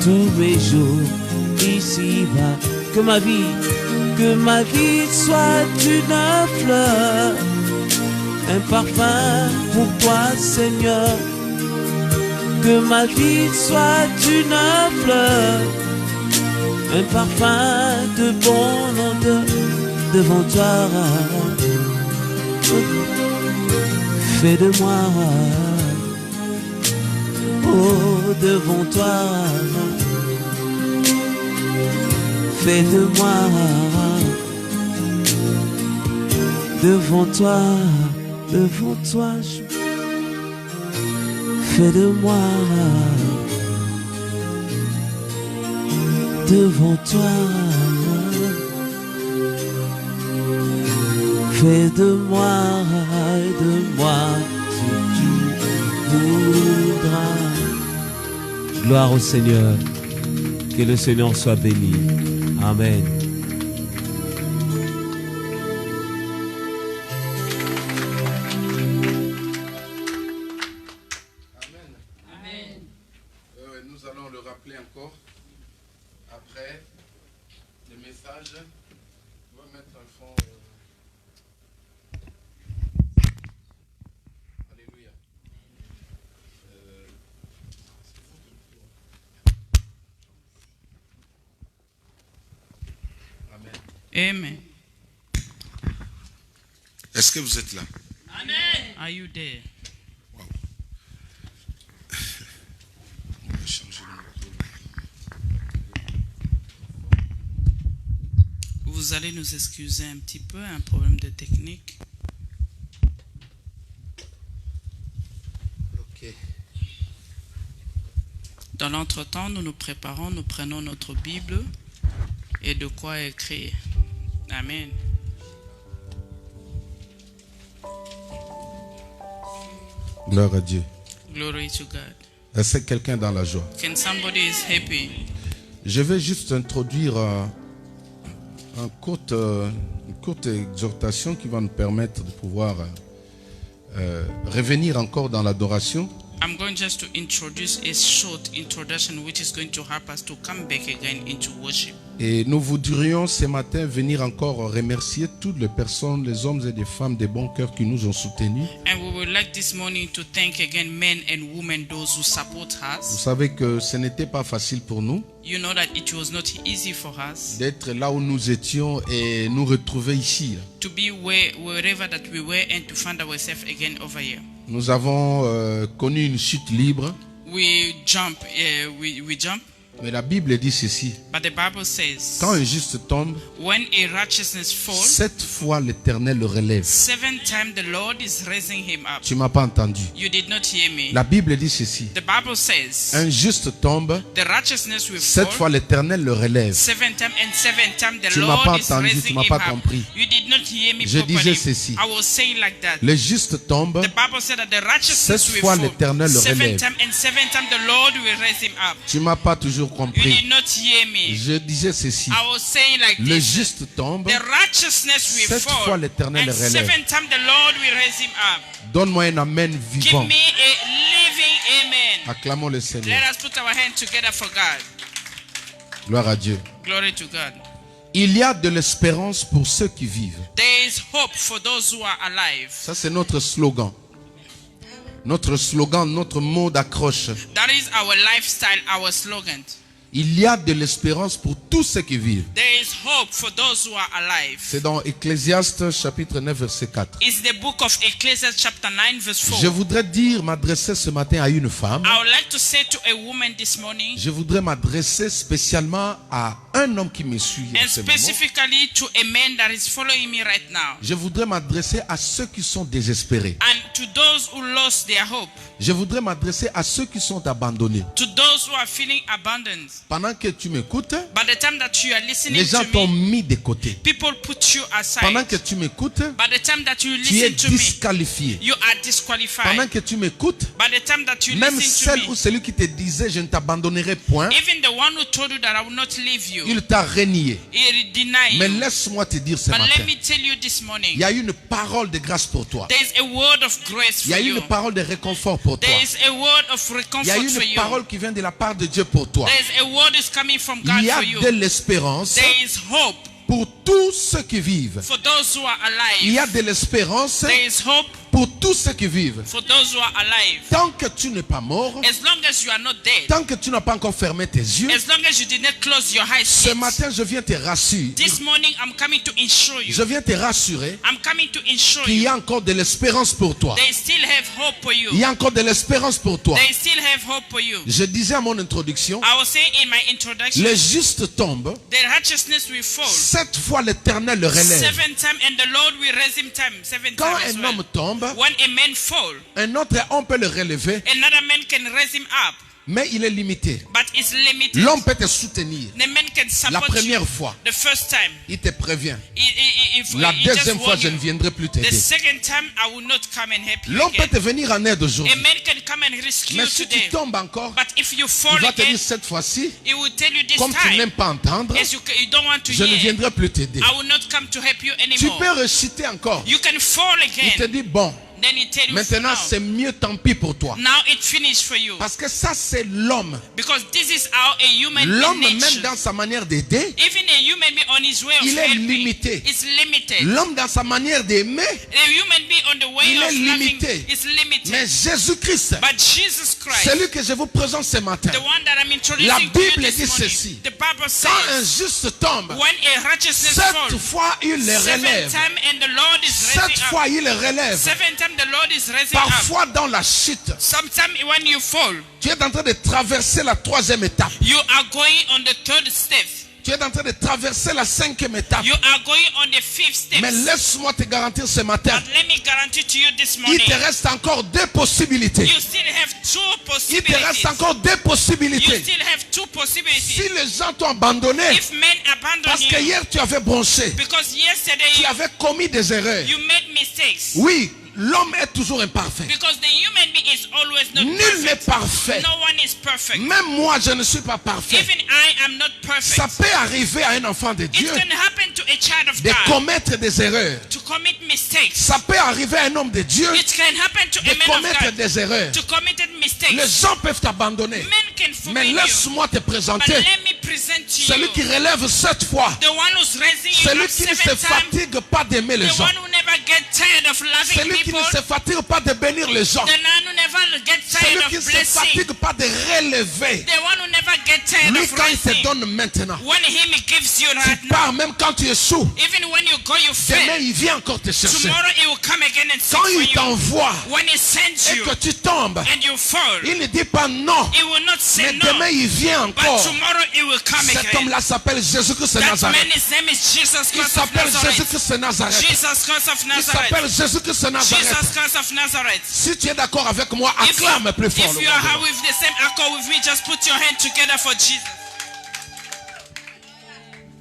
tous mes jours ici-bas. Que ma vie soit une fleur, un parfum pour toi, Seigneur. Que ma vie soit une fleur, un parfum de bon odeur devant toi. Fais de moi, oh, devant toi. Fais de moi, devant toi, devant toi. Fais de moi, devant toi. Fais de moi ce que tu voudras. Gloire au Seigneur. Que le Seigneur soit béni. Amen. Nous allons le rappeler encore après le message. On va mettre un fond. Alléluia. Amen. Amen. Est-ce que vous êtes là? Amen. Are you there? Wow. On va changer le micro. Vous allez nous excuser un petit peu, un problème de technique. Ok. Dans l'entretemps, nous nous préparons, nous prenons notre Bible et de quoi écrire. Amen. Gloire à Dieu. Glory to God. Est-ce que quelqu'un dans la joie? Can somebody is happy? Je vais juste introduire une courte exhortation qui va nous permettre de pouvoir revenir encore dans l'adoration. I'm going just to introduce a short introduction which is going to help us to come back again into worship. Et nous voudrions ce matin venir encore remercier toutes les personnes, les hommes et les femmes de bon cœur qui nous ont soutenus. And we would like this morning to thank again men and women, those who support Vous us. savez que ce n'était pas facile pour nous You know that it was not easy for us d'être là où nous étions et nous retrouver ici. to be wherever that we were and to find ourselves again over here. Nous avons connu une chute libre, We jump, we jump, mais la Bible dit ceci. but the Bible says Quand un juste tombe, when a righteousness falls, 7 fois l'Éternel le relève. 7 times the Lord is raising him up. Tu m'as pas entendu. You did not hear me. La Bible dit ceci. The Bible says Un juste tombe, the righteousness will 7 fall. fois l'Éternel le relève. 7 times and 7 times the Tu m'as pas Lord is entendu, tu raising m'as him pas up. compris. You did not hear me Je properly. disais ceci. I was saying like that. Le juste tombe, The Bible said that the righteousness 7 will fois fall. l'Éternel le 7 relève. times and 7 times the Lord will raise him up. tu m'as pas toujours You compris. did not hear me. Je disais ceci. I was saying like Le this. juste tombe, The righteousness will 7 fall. fois l'Éternel And le relève. 7 times the Lord will raise him up. donne-moi un amen Give vivant. me a living amen. Acclamons le Seigneur. Let us put our hands together for God. Gloire à Dieu. Glory to God. Il y a de l'espérance pour ceux qui vivent. There is hope for those who are alive. Ça, c'est notre slogan. Notre slogan, notre mot d'accroche. That is our lifestyle, our slogan. Il y a de l'espérance pour tous ceux qui vivent. There is hope for those who are alive. C'est dans Ecclésiaste chapitre 9 verset 4. It's the book of Ecclesiastes chapter 9 verse 4. Je voudrais m'adresser ce matin à une femme. I would like to say to a woman this morning, Je voudrais m'adresser spécialement à un homme qui me suit en and ce moment. specifically to a man that is following me right now, Je voudrais m'adresser à ceux qui sont désespérés. and to those who lost their hope, Je voudrais m'adresser à ceux qui sont abandonnés. to those who are feeling abandoned. Pendant que tu m'écoutes, By the the time that you are listening les gens to t'ont me, mis de côté. people put you aside. Pendant que tu m'écoutes, By the time that you tu es listen to me, disqualifié. you are disqualified. Pendant que tu m'écoutes, By the time that you même listen celle to ou me, celui qui te disait je ne t'abandonnerai point, even the one who told you that I will not leave you, il t'a renié. he deny Mais you. laisse-moi te dire ce But matin, let me tell you this il morning, y a une parole de grâce pour toi. there is a word of grace Il y for a you. une parole de réconfort pour toi. There is a word of Il y a recomfort for une you. parole qui vient de la part de Dieu pour toi. There is a word is coming from God Il y a for you. de l'espérance There is hope pour tous ceux qui vivent. for those who are Il y alive. a de l'espérance There is hope pour tous ceux qui vivent. for those who are alive. Tant que tu n'es pas mort, As long as you are not dead, tant que tu n'as pas encore fermé tes yeux, as long as you did not close your eyes, ce matin je viens te rassurer. this morning I'm coming to ensure you. Je viens te rassurer I'm coming to ensure qu'il y you. a encore de l'espérance pour toi. They still have hope for you. Il y a encore de l'espérance pour toi. They still have hope for you. Je disais à mon introduction, I was saying in my introduction, les justes tombent, the righteousness will fall 7 fois l'Éternel le relève. 7 times, and the Lord will raise him 7 Quand times as un well. homme tombe, When a man fall, un autre homme peut le relever, another man can raise him up, mais il est limité. but it's limited. L'homme peut te soutenir. The man can La support première you fois, the first time. il te prévient. If La he just deuxième fois, warn je you. ne viendrai plus The t'aider. second time, I will not come and help you L'homme peut again. te venir en aide A aujourd'hui. man can come and rescue Mais you si today. tu tombes encore, But if you fall il va te again, dire cette fois-ci, he will tell you this comme tu time, n'aimes pas entendre, as you don't want to je ne hear, viendrai plus t'aider. I will not come to help you Tu anymore. peux réciter encore. You can fall Il te again. dit, bon, Then he tell you, maintenant now, c'est mieux, tant pis pour toi. now it finished for you. Parce que ça, c'est l'homme. Because this is how a human L'homme, being même nature. dans sa manière d'aider, Even a human being on his way of il est helping limité. is limited. L'homme, dans sa manière d'aimer, A human being on the way il est of loving limité. is limited. mais Jésus-Christ, But Jesus Christ, celui que je vous présente ce matin, the one that I'm introducing La to you Bible this dit morning, ceci. the Bible quand un says, juste tombe, when a righteousness 7 falls, fois il le 7 relève. times and the Lord is 7 raising up. fois il le relève. 7 times the Lord is raising up. Parfois dans la chute, Sometimes when you fall, tu es en train de traverser la 3e étape. you are going on the 3rd step. Tu es en train de traverser la 5e étape. You are going on the 5th step. Mais laisse-moi te garantir ce matin, But let me guarantee to you this il morning, te reste encore 2 possibilités. you still have 2 Il te possibilities. reste encore 2 You possibilités. still have 2 possibilities. Si les gens t'ont abandonné, If men abandon parce que you, hier tu avais bronché, because yesterday tu avais commis des erreurs. you made mistakes. Oui, l'homme est toujours imparfait. Because the human being is always not Nul n'est perfect. parfait. No one is perfect. Même moi, je ne suis pas parfait. Even I am not Ça perfect. peut arriver à un enfant de It Dieu can happen to a child of de God commettre des erreurs. to commit mistakes. Ça peut arriver à un homme de Dieu It can happen to de a man of commettre God des erreurs. to commit Les mistakes. gens peuvent t'abandonner. Men can Mais forbid you. laisse-moi te But présenter let me present to celui you qui relève 7 fois. the one who's raising you Celui up qui ne 7 se times. fatigue pas d'aimer les The gens. one who never get tired of loving Celui qui people. ne se fatigue pas de bénir les gens. The one who never get tired Celui of qui ne se blessing. fatigue pas de relever. The one who never get tired Lui, of quand il te raising. donne maintenant, When him gives you right tu now, pars même quand tu échoues. even when you go, you Demain, fail. il vient encore te chercher. Tomorrow he will come again and seek Quand for il you. t'envoie When he sends et you que tu tombes, and you fall, il ne dit pas non. he will not say Mais no. demain, il vient But encore. tomorrow he will come Cet again. homme-là s'appelle Jésus-Christ de That Nazareth. man, his name is Jesus Il Christ of s'appelle Nazareth. Jésus-Christ de Nazareth. Jesus Christ of Il Nazareth. s'appelle Jésus-Christ de Nazareth. Jesus Christ of Nazareth. Si tu es d'accord avec moi, If, acclame plus fort. if you are with the same accord with me, just put your hand together for Jesus.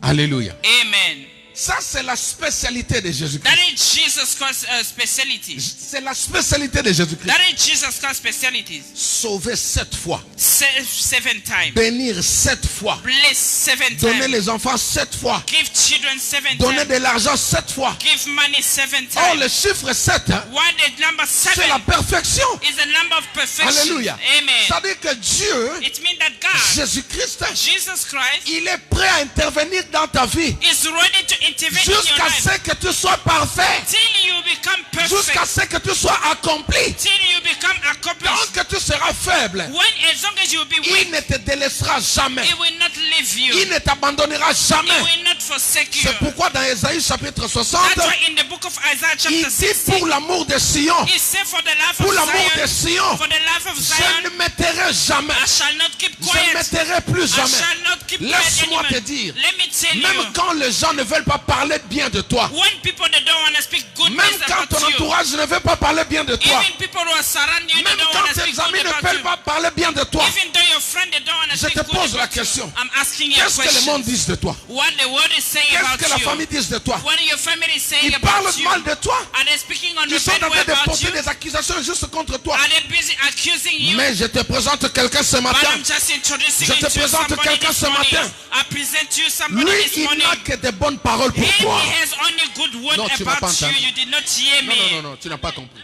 Alléluia. Amen. Ça, c'est la spécialité de That Jésus-Christ. is Jesus Christ's specialty. C'est la spécialité de Jésus-Christ. That is Jesus Christ's specialties. Sauver 7 fois. 7 times. Bénir 7 fois. Bless 7 Donner times. les enfants 7 fois. Give children 7 Donner times. de l'argent 7 fois. Give money 7 Oh, times. le chiffre 7, Why the number 7 c'est la perfection. is the number of perfection. Alléluia. Amen. Ça veut dire que Dieu, It means that God, Jésus-Christ, Jesus Christ, il est prêt à intervenir dans ta vie. is ready to intervene in your Jusqu'à life. ce que tu sois parfait. Till you become Jusqu'à perfect. ce que tu sois accompli. Till you become accomplished. Tant que tu seras faible, When as long as you will be il weak, ne te délaissera jamais. He will not leave you. Il ne t'abandonnera He jamais. will not forsake you. C'est pourquoi dans Ésaïe chapitre 60, That's why in the book of Isaiah il chapter dit 60, pour l'amour de Sion, He said for the life pour of l'amour de Zion, Sion, for the life of je Zion, ne m'éterai jamais. I shall not keep Je ne quiet. m'éterai plus I jamais. shall not keep quiet Laisse-moi te anymore. dire, Let me tell même you, quand les gens ne veulent pas parler bien de toi, when people they don't want to speak good même things quand about ton you, entourage ne veut pas parler bien de toi, even people who are surrounding you, they même don't quand want to speak tes amis good ne about veulent you. pas parler bien de toi, Even though your friend they don't Je understand te good pose la about you, question. I'm asking you a Qu'est-ce que le monde question. dit de toi? What the world is saying Qu'est-ce about que la you? famille dit de toi? What your family is saying Ils about parlent you? mal de toi. Are they speaking on Ils the sont en bad way train de about porter you? des accusations juste contre toi. Are they busy accusing you? Mais je te présente quelqu'un ce But matin. I'm just introducing Je you te to présente somebody quelqu'un this ce morning. matin. I present you somebody Lui, this il morning. n'a que des bonnes paroles pour He toi. has only good word Non, tu m'as pas about you. entendu. You did not hear me. Non, non, non, non, tu n'as pas compris.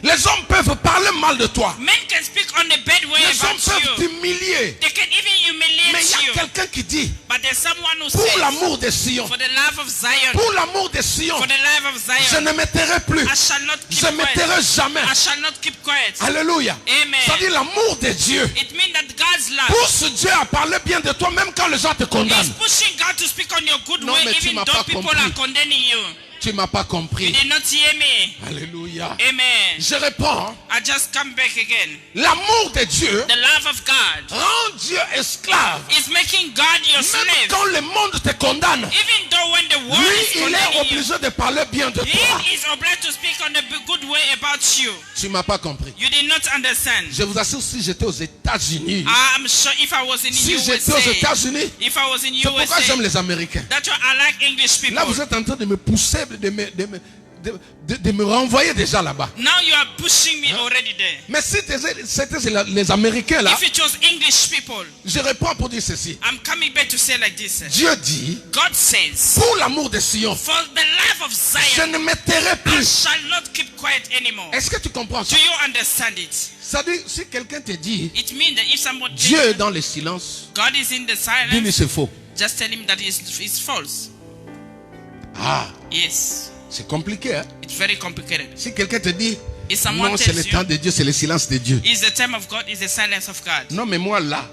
Les hommes peuvent parler mal de toi. Men can speak on the bad way Les hommes about peuvent you. t'humilier. They can even Mais il humiliate y a you. quelqu'un qui dit, But there's someone who pour says, l'amour de Sion, for the love of Zion, pour l'amour de Sion, for the love of je Zion, ne me tairai plus. I shall not Je keep ne me quiet. tairai jamais. I shall not keep quiet. Alléluia. Amen. C'est-à-dire l'amour de Dieu. It means that God's love Pousse Dieu à parler bien de toi même quand les gens te is condamnent. pushing God to speak on your good Non, way, mais tu even m'as though pas people compris. are condemning you. Tu m'as pas You compris. did not hear me. Alléluia. Amen. Je réponds. I just come back again. L'amour de Dieu The love of God rend Dieu esclave. is making God your Même slave. quand le monde te condamne, Even though when the world lui, is il est condemning you, obligé de parler bien de toi. he is obliged to speak on the good way about you. Tu m'as pas compris. You did not understand. Je vous assure, si j'étais aux États-Unis, I'm sure if I was in si j'étais aux USA, États-Unis, if I was in c'est pourquoi j'aime USA, les Américains. that's why I like English people. Là, vous êtes en train de me pousser, de me renvoyer déjà là-bas. Now you are pushing me already there. Mais si c'était les Américains là, If it was English people, je réponds pour dire ceci. I'm coming back to say like this. Dieu dit, God says, pour l'amour de Sion, for the love of je Zion, ne me tairai I plus. shall not keep quiet anymore. Est-ce que tu comprends ça? Do you understand it? C'est-à-dire, si quelqu'un te dit, It means that if someone Dieu tells est dans le silence, God is in the dis-lui silence, c'est faux. just tell him that it's false. Ah, Yes. c'est compliqué. Hein? It's very complicated. Si quelqu'un te dit, If someone non, c'est tells le temps you, de Dieu, c'est le silence de Dieu. it's the time of God, it's the silence of God. Non, mais moi là,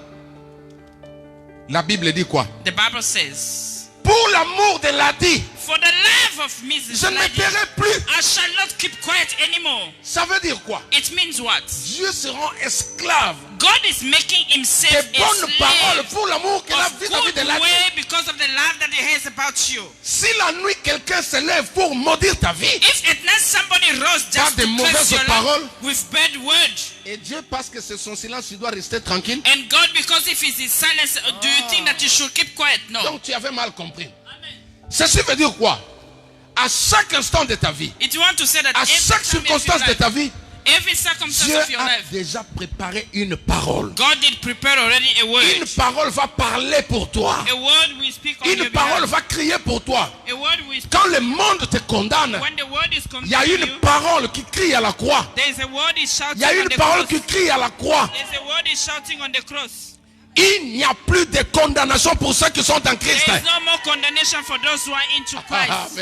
la Bible dit quoi? The Bible says, Pour l'amour de l'adi, for the love of Mrs. je ne me Lady, tairai plus. I shall not keep quiet anymore. Ça veut dire quoi? It means what? Dieu se rend esclave God is making himself des a bonnes paroles slave pour l'amour qu'il a of vis-à-vis good de l'adi. way because of the love that he has about you. Si la nuit quelqu'un se lève pour maudire ta vie, If at night somebody rose Par just des to mauvaises curse your paroles. life with bad words, et Dieu parce que c'est son silence, il doit rester tranquille. and God, because if it's his silence, do you think that you should keep quiet? No. Donc tu avais mal compris. Ceci veut dire quoi? À chaque instant de ta vie, It want to say that à every chaque time of circonstance your de life, ta vie, every circumstance Dieu of your a life, déjà préparé une parole. God did prepare already a word. Une parole va parler pour toi. A word will speak on Une your parole behalf. va crier pour toi. A word will speak. Quand le monde te condamne, When the word is il y a condemning une you, parole qui crie à la croix. there is a word is shouting Il y a on une the parole cross. qui crie à la croix. There's a word is shouting on the cross. Il n'y a plus de condamnation pour ceux qui sont en Christ. There is no more condemnation for those who are into Christ.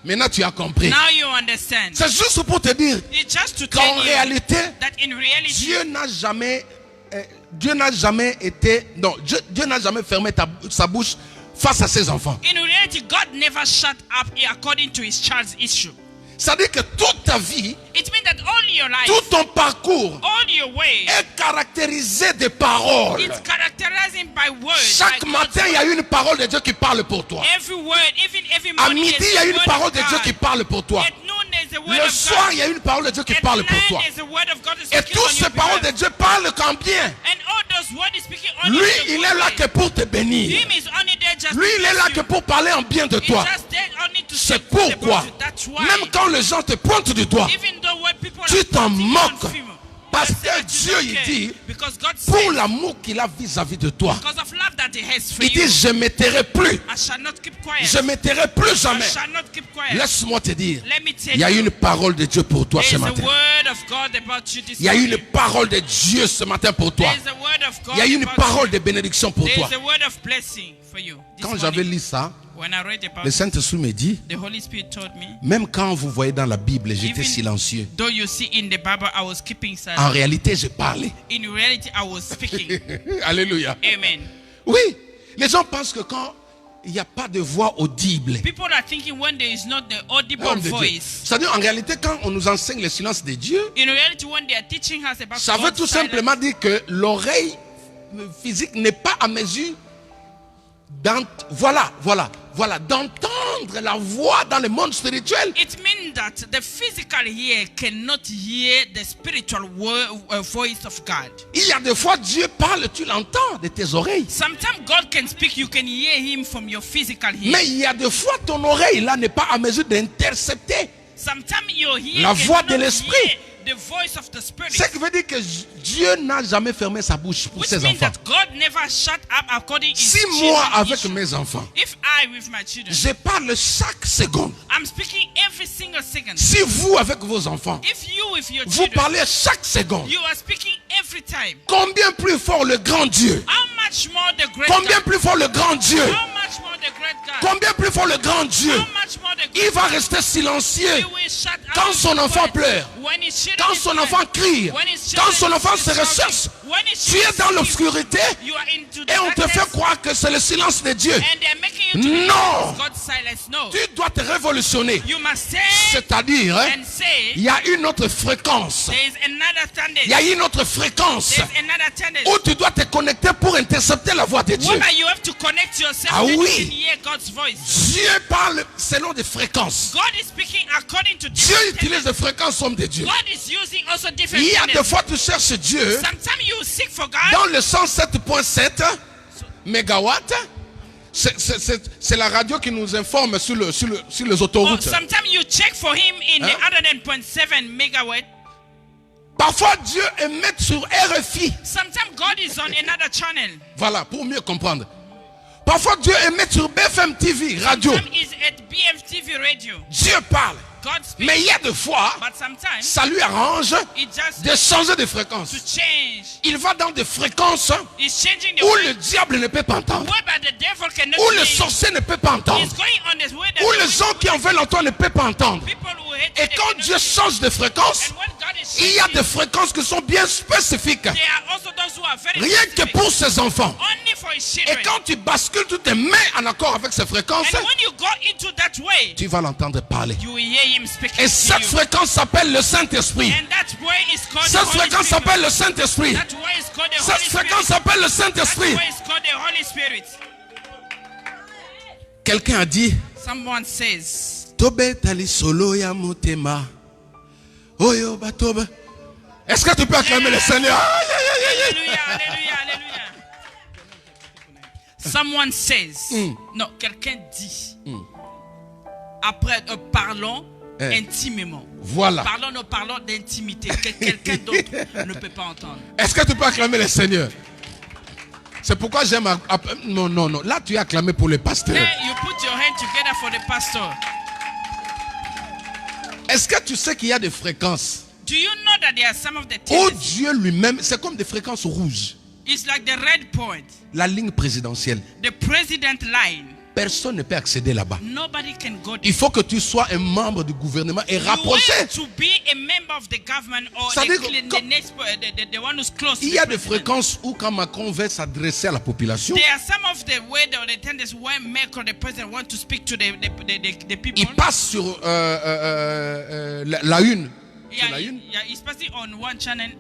Maintenant tu as compris. Now you understand. C'est juste pour te dire It's just to qu'en tell you réalité, that in reality, Dieu n'a jamais fermé sa bouche face à ses enfants. in reality, God never shut up according to his child's issue. C'est-à-dire que toute ta vie, It means that all your life, tout ton parcours all your way, est caractérisé de paroles. it's characterized by words. Chaque by God's matin, il y a une parole de Dieu qui parle pour toi. every word, even every À morning, midi, there's il y a a une word parole of de Dieu God. qui parle pour toi. At noon, there's a word Le of soir, God. il y a une parole de Dieu qui At parle pour night, toi. there's a word of God Et speaking toutes on ces your paroles behalf. de Dieu parlent qu'en bien. And all those words is speaking only Lui, the il good est là way. que pour te bénir. Him is only there just Lui, to il est bless là you. que pour parler en bien de He's toi. just there only to say C'est good pourquoi, about you. That's why. même quand les gens te pointent du doigt, Even though when people tu are t'en pointing moques. on film, Parce just say que that you Dieu, don't il care. dit, Because God pour says, l'amour qu'il a vis-à-vis de toi, because of love that he has for il you, dit, je ne me tairai plus. I shall not keep quiet. Je ne me tairai plus I jamais. shall not keep quiet. Laisse-moi te dire, Let me tell il y a you, une parole de Dieu pour toi there ce is a matin. word of God about you this Il y a une morning. parole de Dieu ce matin pour toi. There is a word of God Il y a une about parole you. de bénédiction pour There toi. is a word of blessing for you this Quand j'avais morning. lu ça, When I read about le it, Saint-Esprit me dit, the Holy Spirit told me, même quand vous voyez dans la Bible, j'étais Even- silencieux. though you see in the Bible I was keeping silent, En réalité, je parlais. in reality I was speaking. Alléluia. Amen. Oui, les gens pensent que quand il n'y a pas de voix audible, People are thinking when there is not the audible homme de Dieu. voice. C'est-à-dire, en réalité, quand on nous enseigne le silence de Dieu, In reality, when they are teaching us about ça veut God's tout silence, simplement dire que l'oreille physique n'est pas à mesure d'entendre entendre la voix dans le monde spirituel. It means that the physical ear cannot hear the spiritual voice of God. Il y a des fois Dieu parle, tu l'entends de tes oreilles. Sometimes God can speak, you can hear him from your physical ear. Mais il y a des fois ton oreille là n'est pas à mesure d'intercepter Sometimes your ear la voix de cannot l'esprit. hear the voice of the spirit. Ce qui veut dire que Dieu n'a jamais fermé sa bouche pour Which ses means enfants. that God never shut up according to Si his moi children's avec issue. mes enfants, If I with my children, je parle chaque seconde. I'm speaking every single second. Si vous avec vos enfants, If you with your vous children, parlez chaque seconde, you are speaking every time. combien plus fort le grand Dieu? How much more the great Combien God? plus fort le grand Dieu? How much more the great God? Combien plus fort le grand Dieu? How much more the great Il va God? rester silencieux He will shut up quand his son enfant voice. pleure, When his children quand is son crying. enfant crie, When his quand children son enfant is se shouting. recherche. When his Tu es children dans sleep, l'obscurité you are into the et on te darkness, fait croire que c'est le silence de Dieu. and they're making you to believe Non. it's God's silence. No. Tu dois te révolutionner. You must say C'est-à-dire, hein, and say il y a une autre fréquence. there is another tendency. Il y a une autre fréquence There's another tendency. où tu dois te connecter pour intercepter la voix de Dieu. Whereby you have to connect yourself Ah that oui. you can hear God's voice. Dieu parle selon des fréquences. God is speaking according to Dieu different utilise des fréquences hommes de Dieu. God is using also different Il y a des tendencies. fois tu cherches Dieu Sometimes you seek for God. dans le 107.7 mégawatts. C'est la radio qui nous informe sur les Or autoroutes. sometimes you check for him in the Hein? 100.7 megawatt. Parfois Dieu émet sur RFI. Sometimes God is on another channel. Voilà, pour mieux comprendre. Parfois Dieu émet sur BFM TV, radio. Sometimes he's at BFTV radio. Dieu parle. God speaks. Mais il y a des fois, But sometimes ça lui arrange it just de changer de to fréquence. change. Il va dans des fréquences He's changing the où way le diable ne peut pas entendre. whereby the devil cannot Où hear le you. sorcier ne peut pas entendre. He's going on this way that Où the les gens qui en veulent entendre ne peuvent pas entendre. people who hate Et you, they quand cannot Dieu hear. change de fréquence, And when God is il y a changing, des fréquences qui sont bien spécifiques. there are also those who are very Rien que specific. pour ses enfants. Only for his Et children. quand tu bascules, tu te mets en accord avec ces fréquences, And when you go into that way, tu vas l'entendre parler. you will hear him speaking Et to cette you. fréquence s'appelle le Saint-Esprit. And that way is called the Cette Holy fréquence Spirit. s'appelle le Saint-Esprit. That way is called the Cette Holy fréquence Spirit. s'appelle le That Saint-Esprit. way is called the Holy Spirit. Quelqu'un a dit, Someone says, Tobe tali solo ya motema. Oyo batoba. Est-ce que tu peux acclamer le Seigneur? Aïe, aïe, aïe, aïe. Hallelujah, hallelujah, hallelujah. Someone says, non, quelqu'un dit, après parlons intimement. Voilà. Parlons d'intimité que quelqu'un d'autre ne peut pas entendre. Est-ce que tu peux acclamer le Seigneur? C'est pourquoi j'aime... Non, non, non. Là, tu as acclamé pour le pasteur. Then you put your hand together for the pastor. Est-ce que tu sais qu'il y a des fréquences Do you know that there are some of the où tendencies? Dieu lui-même, c'est comme des fréquences rouges. It's like the red point, La ligne présidentielle. the president line. Personne ne peut accéder là-bas. Nobody can go there. Il faut que tu sois un membre du gouvernement et You rapproché. want to be a member of the government or Ça the, veut dire que the one who's close to Il y a the des president. fréquences où quand Macron veut s'adresser à la population, There are some of the way or the tendencies when Macron, the president, want to speak to the people. il passe sur la une. Sur la une. Yeah, it's passing on one channel.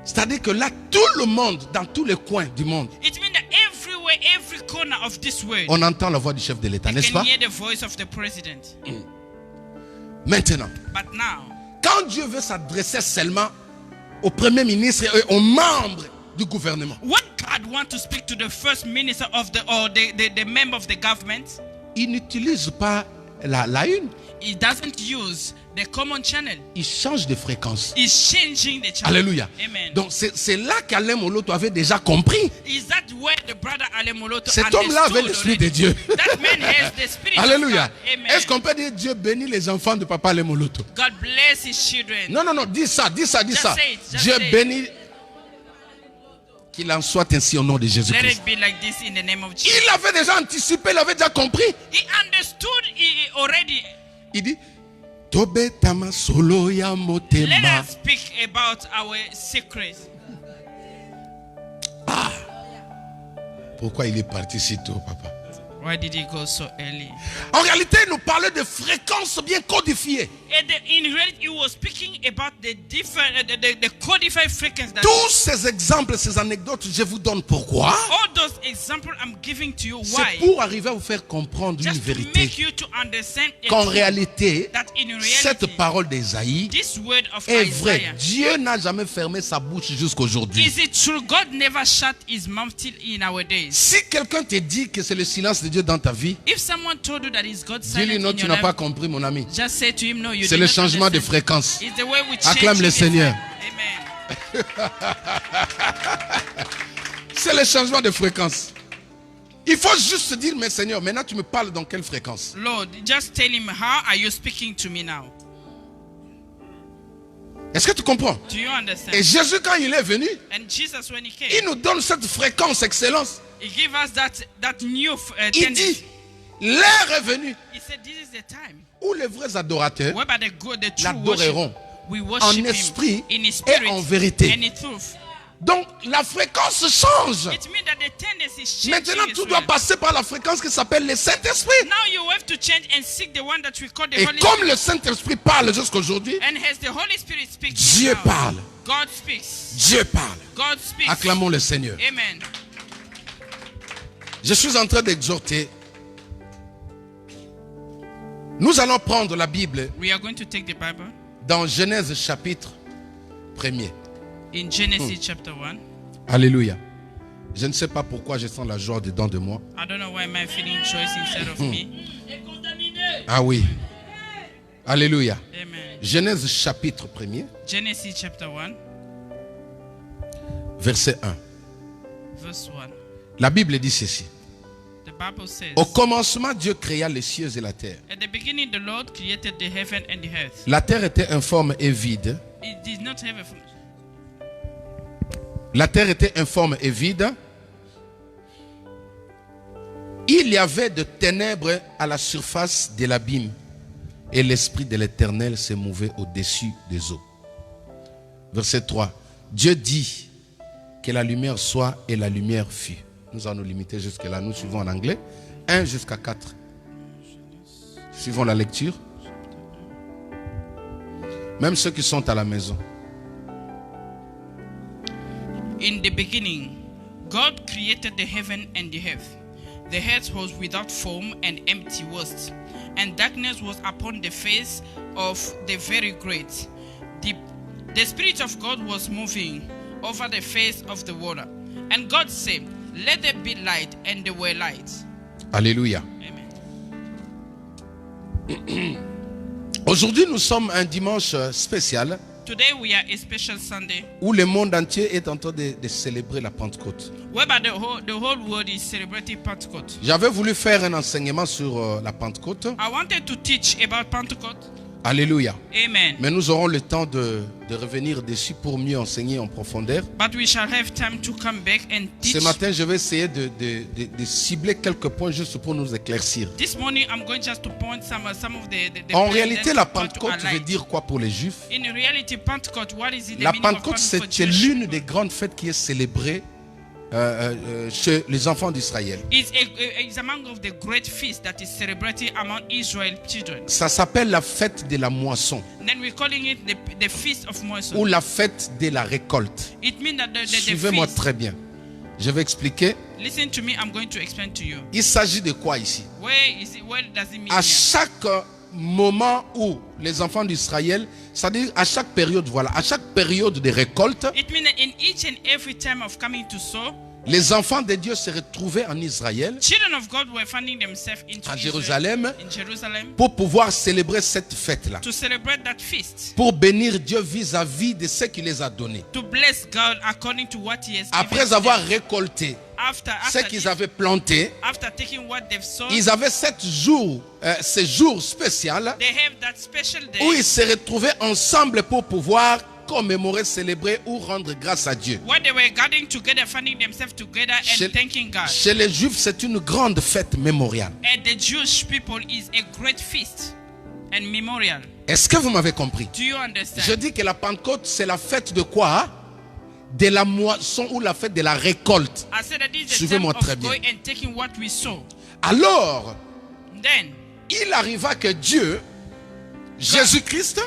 C'est-à-dire que là, tout le monde, dans tous les coins du monde, It means that everywhere, every corner of this world, on entend la voix du chef de l'État, you n'est-ce can pas? hear the voice of the president. Maintenant, But now, quand Dieu veut s'adresser seulement au premier ministre et aux membres du gouvernement, when God wants to speak to the first minister of the member of the government, il n'utilise pas la une, he doesn't use the common channel. il change de fréquence. He's changing the channel. Alléluia. Amen. Donc c'est là qu'Alain Moloto avait déjà compris. Is that where the brother Ale Moloto Cet homme-là avait l'esprit de Dieu. That man has the spirit Alléluia. of God. Amen. Est-ce qu'on peut dire Dieu bénit les enfants de papa Alain Moloto? God bless his children. Non, non, non, dis ça. Just say it, just Dieu say it. bénit. Qu'il en soit ainsi au nom de Let Jésus-Christ. it be like this in the name of Jesus. Il avait déjà anticipé, il avait déjà compris. He understood already. Il dit, Tobe tama solo ya Let motema. us speak about our secrets. Pourquoi il est parti si tôt, papa? Why did he go so early? En réalité, il nous parlait de fréquences bien codifiées. In reality, he was speaking about the different, the codified frequency. Tous ces exemples, ces anecdotes, je vous donne pourquoi. All those examples I'm giving to you. Why? C'est pour arriver à vous faire comprendre une Just to vérité. make you to understand Qu'en réalité, that in reality, cette parole d'Ésaïe this word of est vraie. Isaiah. Dieu n'a jamais fermé sa bouche jusqu'aujourd'hui. Is it true? God never shut his mouth till in our days. Si quelqu'un te dit que c'est le silence de Dieu dans ta vie, If someone told you that is God dis-lui silent non, in tu your n'as life, pas compris, mon ami. just say to him, no, you C'est did le not changement de understand. fréquence. It's the way we change Acclame le it. Seigneur. Amen. C'est le changement de fréquence. Il faut juste se dire, mais Seigneur, maintenant tu me parles dans quelle fréquence? Lord, just tell him, how are you speaking to me now? Est-ce que tu comprends? Do you understand? Et Jésus, quand il est venu, And Jesus, when he came, il nous donne cette fréquence excellence. he gave us that new Il tendency. dit, l'heure est venue He said, this is the time où les vrais adorateurs whereby the true l'adoreront worship, we en worship esprit him in his spirit et en vérité. and in truth. Donc la fréquence change. It means that the tendency is changing Maintenant, as tout doit well. passer par la fréquence qui s'appelle le Saint-Esprit. Now you have to change and seek the one that we call the Et Holy comme Spirit. le Saint-Esprit parle jusqu'aujourd'hui, And as the Holy Spirit speaks, Dieu now, parle. God speaks. Dieu parle. God speaks. Acclamons le Seigneur. Amen. Je suis en train d'exhorter. Nous allons prendre la Bible We are going to take the Bible dans Genèse chapitre 1er. in Genesis chapter 1. Alléluia. Je ne sais pas pourquoi je sens la joie dedans de moi. I don't know why I'm feeling choice inside of me. Ah oui. Alléluia. Amen. Genèse chapitre 1er, Genesis chapter 1, verset 1. verse 1. La Bible dit ceci. The Bible says, Au commencement, Dieu créa les cieux et la terre. at the beginning the Lord created the heaven and the earth. La terre était informe et vide. It did not have a La terre était informe et vide. Il y avait de ténèbres à la surface de l'abîme. Et l'Esprit de l'Éternel se mouvait au-dessus des eaux. Verset 3. Dieu dit que la lumière soit et la lumière fut. Nous allons nous limiter jusque là. Nous suivons en anglais. 1 jusqu'à 4. Suivons la lecture. Même ceux qui sont à la maison. In the beginning, God created the heaven and the earth. The earth was without form and empty was, and darkness was upon the face of the very great deep. The Spirit of God was moving over the face of the water. And God said, let there be light, and there were lights. Alléluia. Amen. Aujourd'hui, nous sommes un dimanche spécial Today we are a special Sunday où le monde entier est en train de célébrer la Pentecôte. whereby the whole world is celebrating Pentecost. J'avais voulu faire un enseignement sur la Pentecôte. I wanted to teach about Pentecost. Alléluia. Amen. Mais nous aurons le temps de revenir dessus pour mieux enseigner en profondeur. But we shall have time to come back and teach. Ce matin, je vais essayer de cibler quelques points juste pour nous éclaircir. This morning I'm going just to point some of the En points réalité, that la we want to Pentecôte veut highlight. dire quoi pour les Juifs? In reality, Pentecost, what is it the La meaning of Pentecôte, Pentecost for c'est Jewish l'une people? des grandes fêtes qui est célébrée chez les enfants d'Israël. It's among of the great feasts that is celebrated among Israel children. Ça s'appelle la fête de la moisson And then we're calling it the feast of Moisés. ou la fête de la récolte. It means that the Suivez-moi feast. très bien. Je vais expliquer. Listen to me. I'm going to explain to you. Il s'agit de quoi ici? Where is it? What does it mean? À here? chaque moment où les enfants d'Israël, c'est-à-dire à chaque période, voilà, à chaque période de récolte, It means that in each and every time of coming to sow, les enfants de Dieu se retrouvaient en Israël, children of God were finding themselves into à Israel, Jérusalem, in Jerusalem, pour pouvoir célébrer cette fête-là, to celebrate that feast, pour bénir Dieu vis-à-vis de ce qu'il les a donné. to bless God according to what He has given Après to avoir them. récolté After ce qu'ils avaient planté, after taking what they've sown, ils avaient 7 jours, ce jour spécial they have that special day où ils se retrouvaient ensemble pour pouvoir commémorer, célébrer ou rendre grâce à Dieu. where they were gathering together, finding themselves together and thanking God. Chez les Juifs, c'est une grande fête mémoriale. And the Jewish people is a great feast and memorial. Est-ce que vous m'avez compris? Do you understand? Je dis que la Pentecôte, c'est la fête de quoi? De la moisson ou la fête de la récolte. I said that this is the time Suivez-moi très of bien. going and taking what we sow. Alors, Then il arriva que Dieu, Jésus-Christ,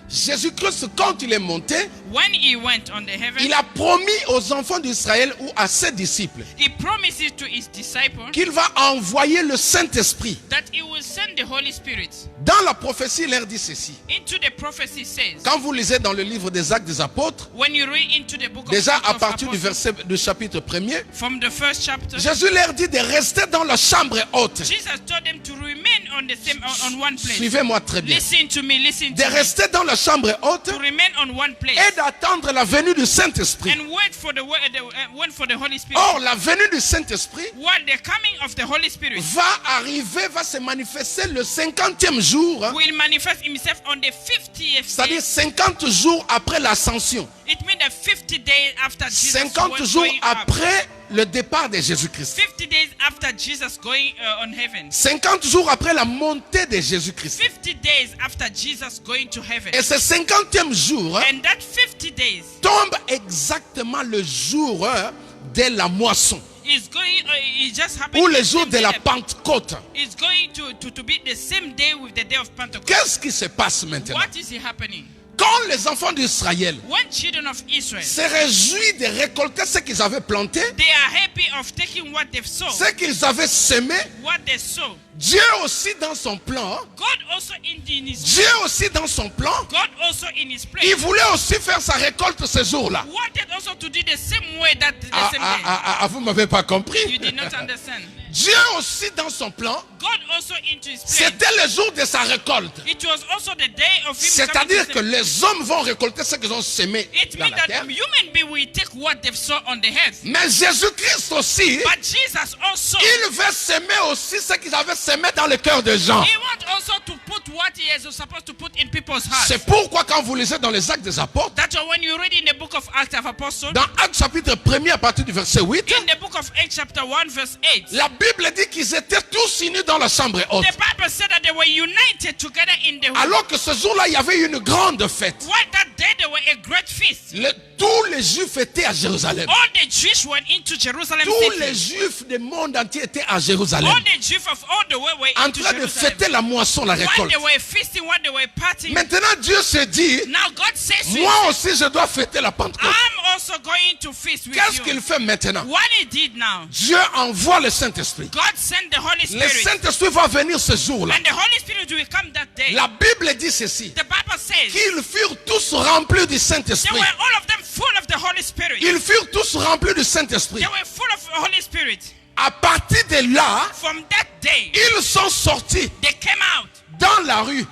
Jésus-Christ, quand il est monté, when he went on the heaven, il a promis aux enfants d'Israël ou à ses disciples he promises to his disciples qu'il va envoyer le Saint-Esprit. that he will send the Holy Spirit. Dans la prophétie, il leur dit ceci. Into the prophecy says, Quand vous lisez dans le livre des Actes des Apôtres, when you read into the book of déjà Acts à of partir du Apostles, verset du chapitre 1er, from the first chapter, Jésus leur dit de rester dans la chambre haute. Jesus told them to remain on the same on one place. Suivez-moi très bien. Listen to me, listen De to me. rester dans la chambre haute To remain on one place et d'attendre la venue du Saint-Esprit. and wait for the Holy Spirit. Or, la venue du Saint-Esprit What the coming of the Holy Spirit va arriver, va se manifester le 50e jour, hein, will manifest himself on the 50th day. c'est-à-dire 50 jours après l'ascension, It means that 50 days after Jesus 50 was jours going up. après le départ de Jésus-Christ, 50 days after Jesus going on heaven. 50 jours après la montée de Jésus-Christ. 50 days after Jesus going to heaven. Et ce 50e jour, hein, And that 50 days tombe exactement le jour, hein, de la moisson, is going, it just happened. ou le jour de la Pentecôte. It's going to be the same day with the day of Pentecost. Qu'est-ce qui se passe maintenant? What is happening? Quand les enfants d'Israël When children of Israel, se réjouissent de récolter ce qu'ils avaient planté, they are happy of taking what they've sown, ce qu'ils avaient semé, what they sow. Dieu aussi dans son plan, God also in his Dieu aussi dans son plan, God also in his place il voulait aussi faire sa récolte ce jour-là. wanted also to do the same way that the same day. Vous m'avez pas compris. You did not understand. Dieu aussi dans son plan, God also into his place. c'était le jour de sa récolte. It was also the day of him C'est-à-dire coming que to save. les hommes vont récolter ce qu'ils ont semé It dans means la that terre. human beings will take what they've sown on the earth. Mais Jésus-Christ aussi, But Jesus also, il veut semer aussi ce qu'ils avaient semé dans le cœur des gens. he wants also to put what he is supposed to put in people's hearts. C'est pourquoi quand vous lisez dans les Actes des Apôtres, That's why when you read in the book of Acts of Apostles, dans Actes chapitre 1er à partir du verset 8, in the book of Acts chapter 1 verse 8, la Bible dit qu'ils étaient tous unis dans la chambre haute. the Bible said that they were united together in the Alors que ce jour-là, il y avait une grande fête. Why that day there were a great feast. Tous les Juifs étaient à Jérusalem. All the Jews went into Jerusalem Tous city. les Juifs du monde entier étaient à Jérusalem, All the Jews of all the way were en into train de Jerusalem. fêter la moisson, la While récolte. they were feasting, while they were partying. Maintenant, Dieu se dit, Now God says to moi him, aussi je dois fêter la Pentecôte. I'm also going to feast with Qu'est-ce you. qu'il fait maintenant? What he did now, Dieu envoie le Saint-Esprit. God sent the Holy Le Spirit. Saint-Esprit va venir ce jour-là. And the Holy Spirit will come that day. La Bible dit ceci, The Bible says qu'ils furent tous remplis du they Saint-Esprit. were all of them full of the Holy Spirit. Ils furent tous remplis du Saint-Esprit. They were full of the Holy Spirit. À partir de là, From that day, ils sont sortis they came out dans la rue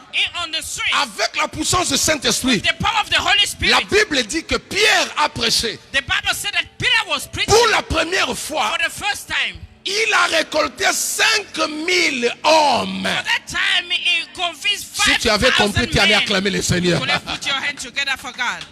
on the street avec la puissance du Saint-Esprit. the power of the Holy Spirit. La Bible dit que Pierre a prêché. The Bible said that Peter was preaching Pour la première fois, for the first time. il a récolté 5000 hommes. For that time, he convinced Si tu avais 5,000 compris, tu allais men. acclamer le Seigneur. You would have put your hands together for God.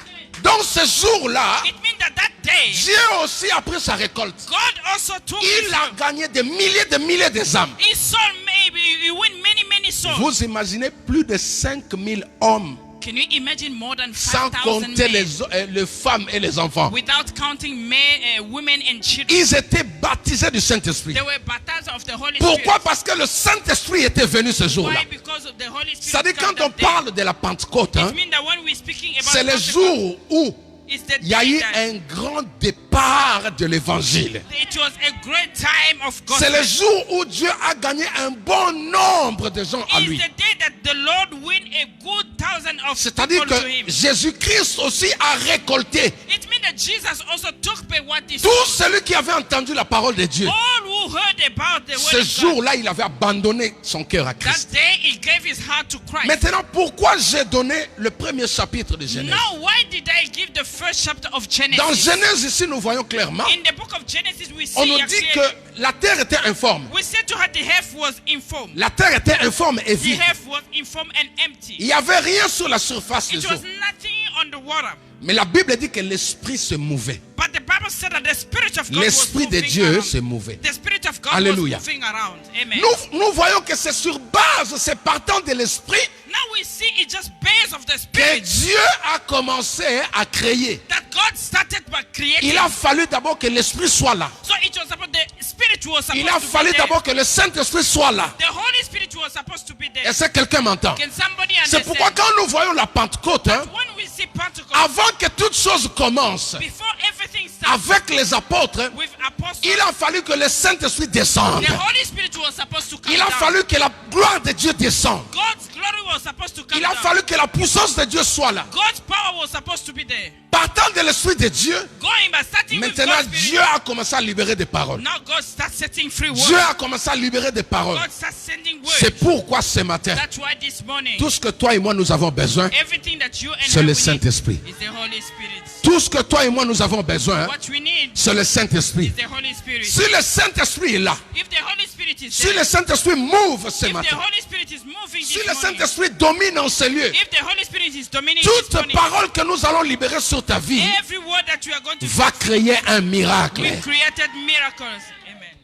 Donc ce jour-là, It means that that day, Dieu aussi a pris sa récolte. God also took Il a gagné des milliers d'âmes. he saw maybe he win many souls. Vous imaginez plus de 5000 hommes, Can you imagine more than sans 5,000 compter men les femmes et les enfants. without counting men, women and children? Ils étaient baptisés du Saint-Esprit. They were baptized of the Holy Pourquoi? Spirit. Parce que le Saint-Esprit était venu ce jour-là. Why? Because of the Holy Spirit. C'est-à-dire come quand on that day. parle de la Pentecôte, hein, It means that when we're speaking about c'est le Pentecost, jour où it's the il y a day eu that un grand départ de l'évangile. it was a great time of God. C'est le jour où Dieu a gagné un bon nombre de gens à It's lui. the day that the Lord win a good thousand of C'est-à-dire people to que him. Jésus-Christ aussi a récolté. It means that Jesus also took by what he Tout saw. celui qui avait entendu la parole de Dieu, All who heard about the ce word of God, jour-là, il avait abandonné son cœur à that Christ. day he gave his heart to Christ. Maintenant, pourquoi j'ai donné le premier chapitre de Genèse? Now, why did I give the first chapter of Genesis? Dans Genèse, ici, nous voyons clairement, In the book of Genesis, we see on nous dit que la terre était informe. we said to her the earth was informed. La terre était informe et The vide. earth was informed and empty. Il n'y avait rien sur la surface It des was eaux. nothing on the water. Mais la Bible dit que l'esprit se mouvait. But the Bible said that the Spirit of God was L'esprit de moving Dieu around. se mouvait. The Spirit of God Alléluia. was moving around. Amen. Nous voyons que c'est sur base, c'est partant de l'esprit Now we see it just based of the que Spirit Dieu a commencé à créer. that God started by creating. Il a fallu d'abord que l'esprit soit là. So it was about the Spirit was supposed Il a to be fallu there. d'abord que le Saint-Esprit soit là. The Holy Spirit was supposed to be there. Est-ce que quelqu'un m'entend? Can somebody C'est pourquoi understand? quand nous voyons la Pentecôte, hein, When we see Pentecost, avant que toute chose commence, before everything starts avec les apôtres, hein, with apostles, il a fallu que le Saint-Esprit descende. the Holy Spirit was supposed to come Il a down. fallu que la gloire de Dieu descende. God's glory was supposed to come Il a down. fallu que la puissance de Dieu soit là. God's power was supposed to be there. Partant de l'Esprit de Dieu, Going by starting with maintenant God's Spirit. Dieu a commencé à libérer des paroles. Now God starts setting free words. Dieu a commencé à libérer des paroles. God starts sending C'est words. pourquoi ce matin, That's why this morning, tout ce que toi et moi nous avons besoin, everything that you and c'est I le we need Saint-Esprit. is the Holy Spirit. Tout ce que toi et moi nous avons besoin, What we need c'est le Saint-Esprit. is the Holy Spirit. Si le Saint-Esprit est là, If the Holy Spirit is si there, le Saint-Esprit move ce if the matin, Holy Spirit is moving si this le morning, Saint-Esprit domine en ce lieu, if the Holy Spirit is dominating this toute morning, parole que nous allons libérer sur ta vie every word that you are going to va créer un miracle. we created miracles. Amen.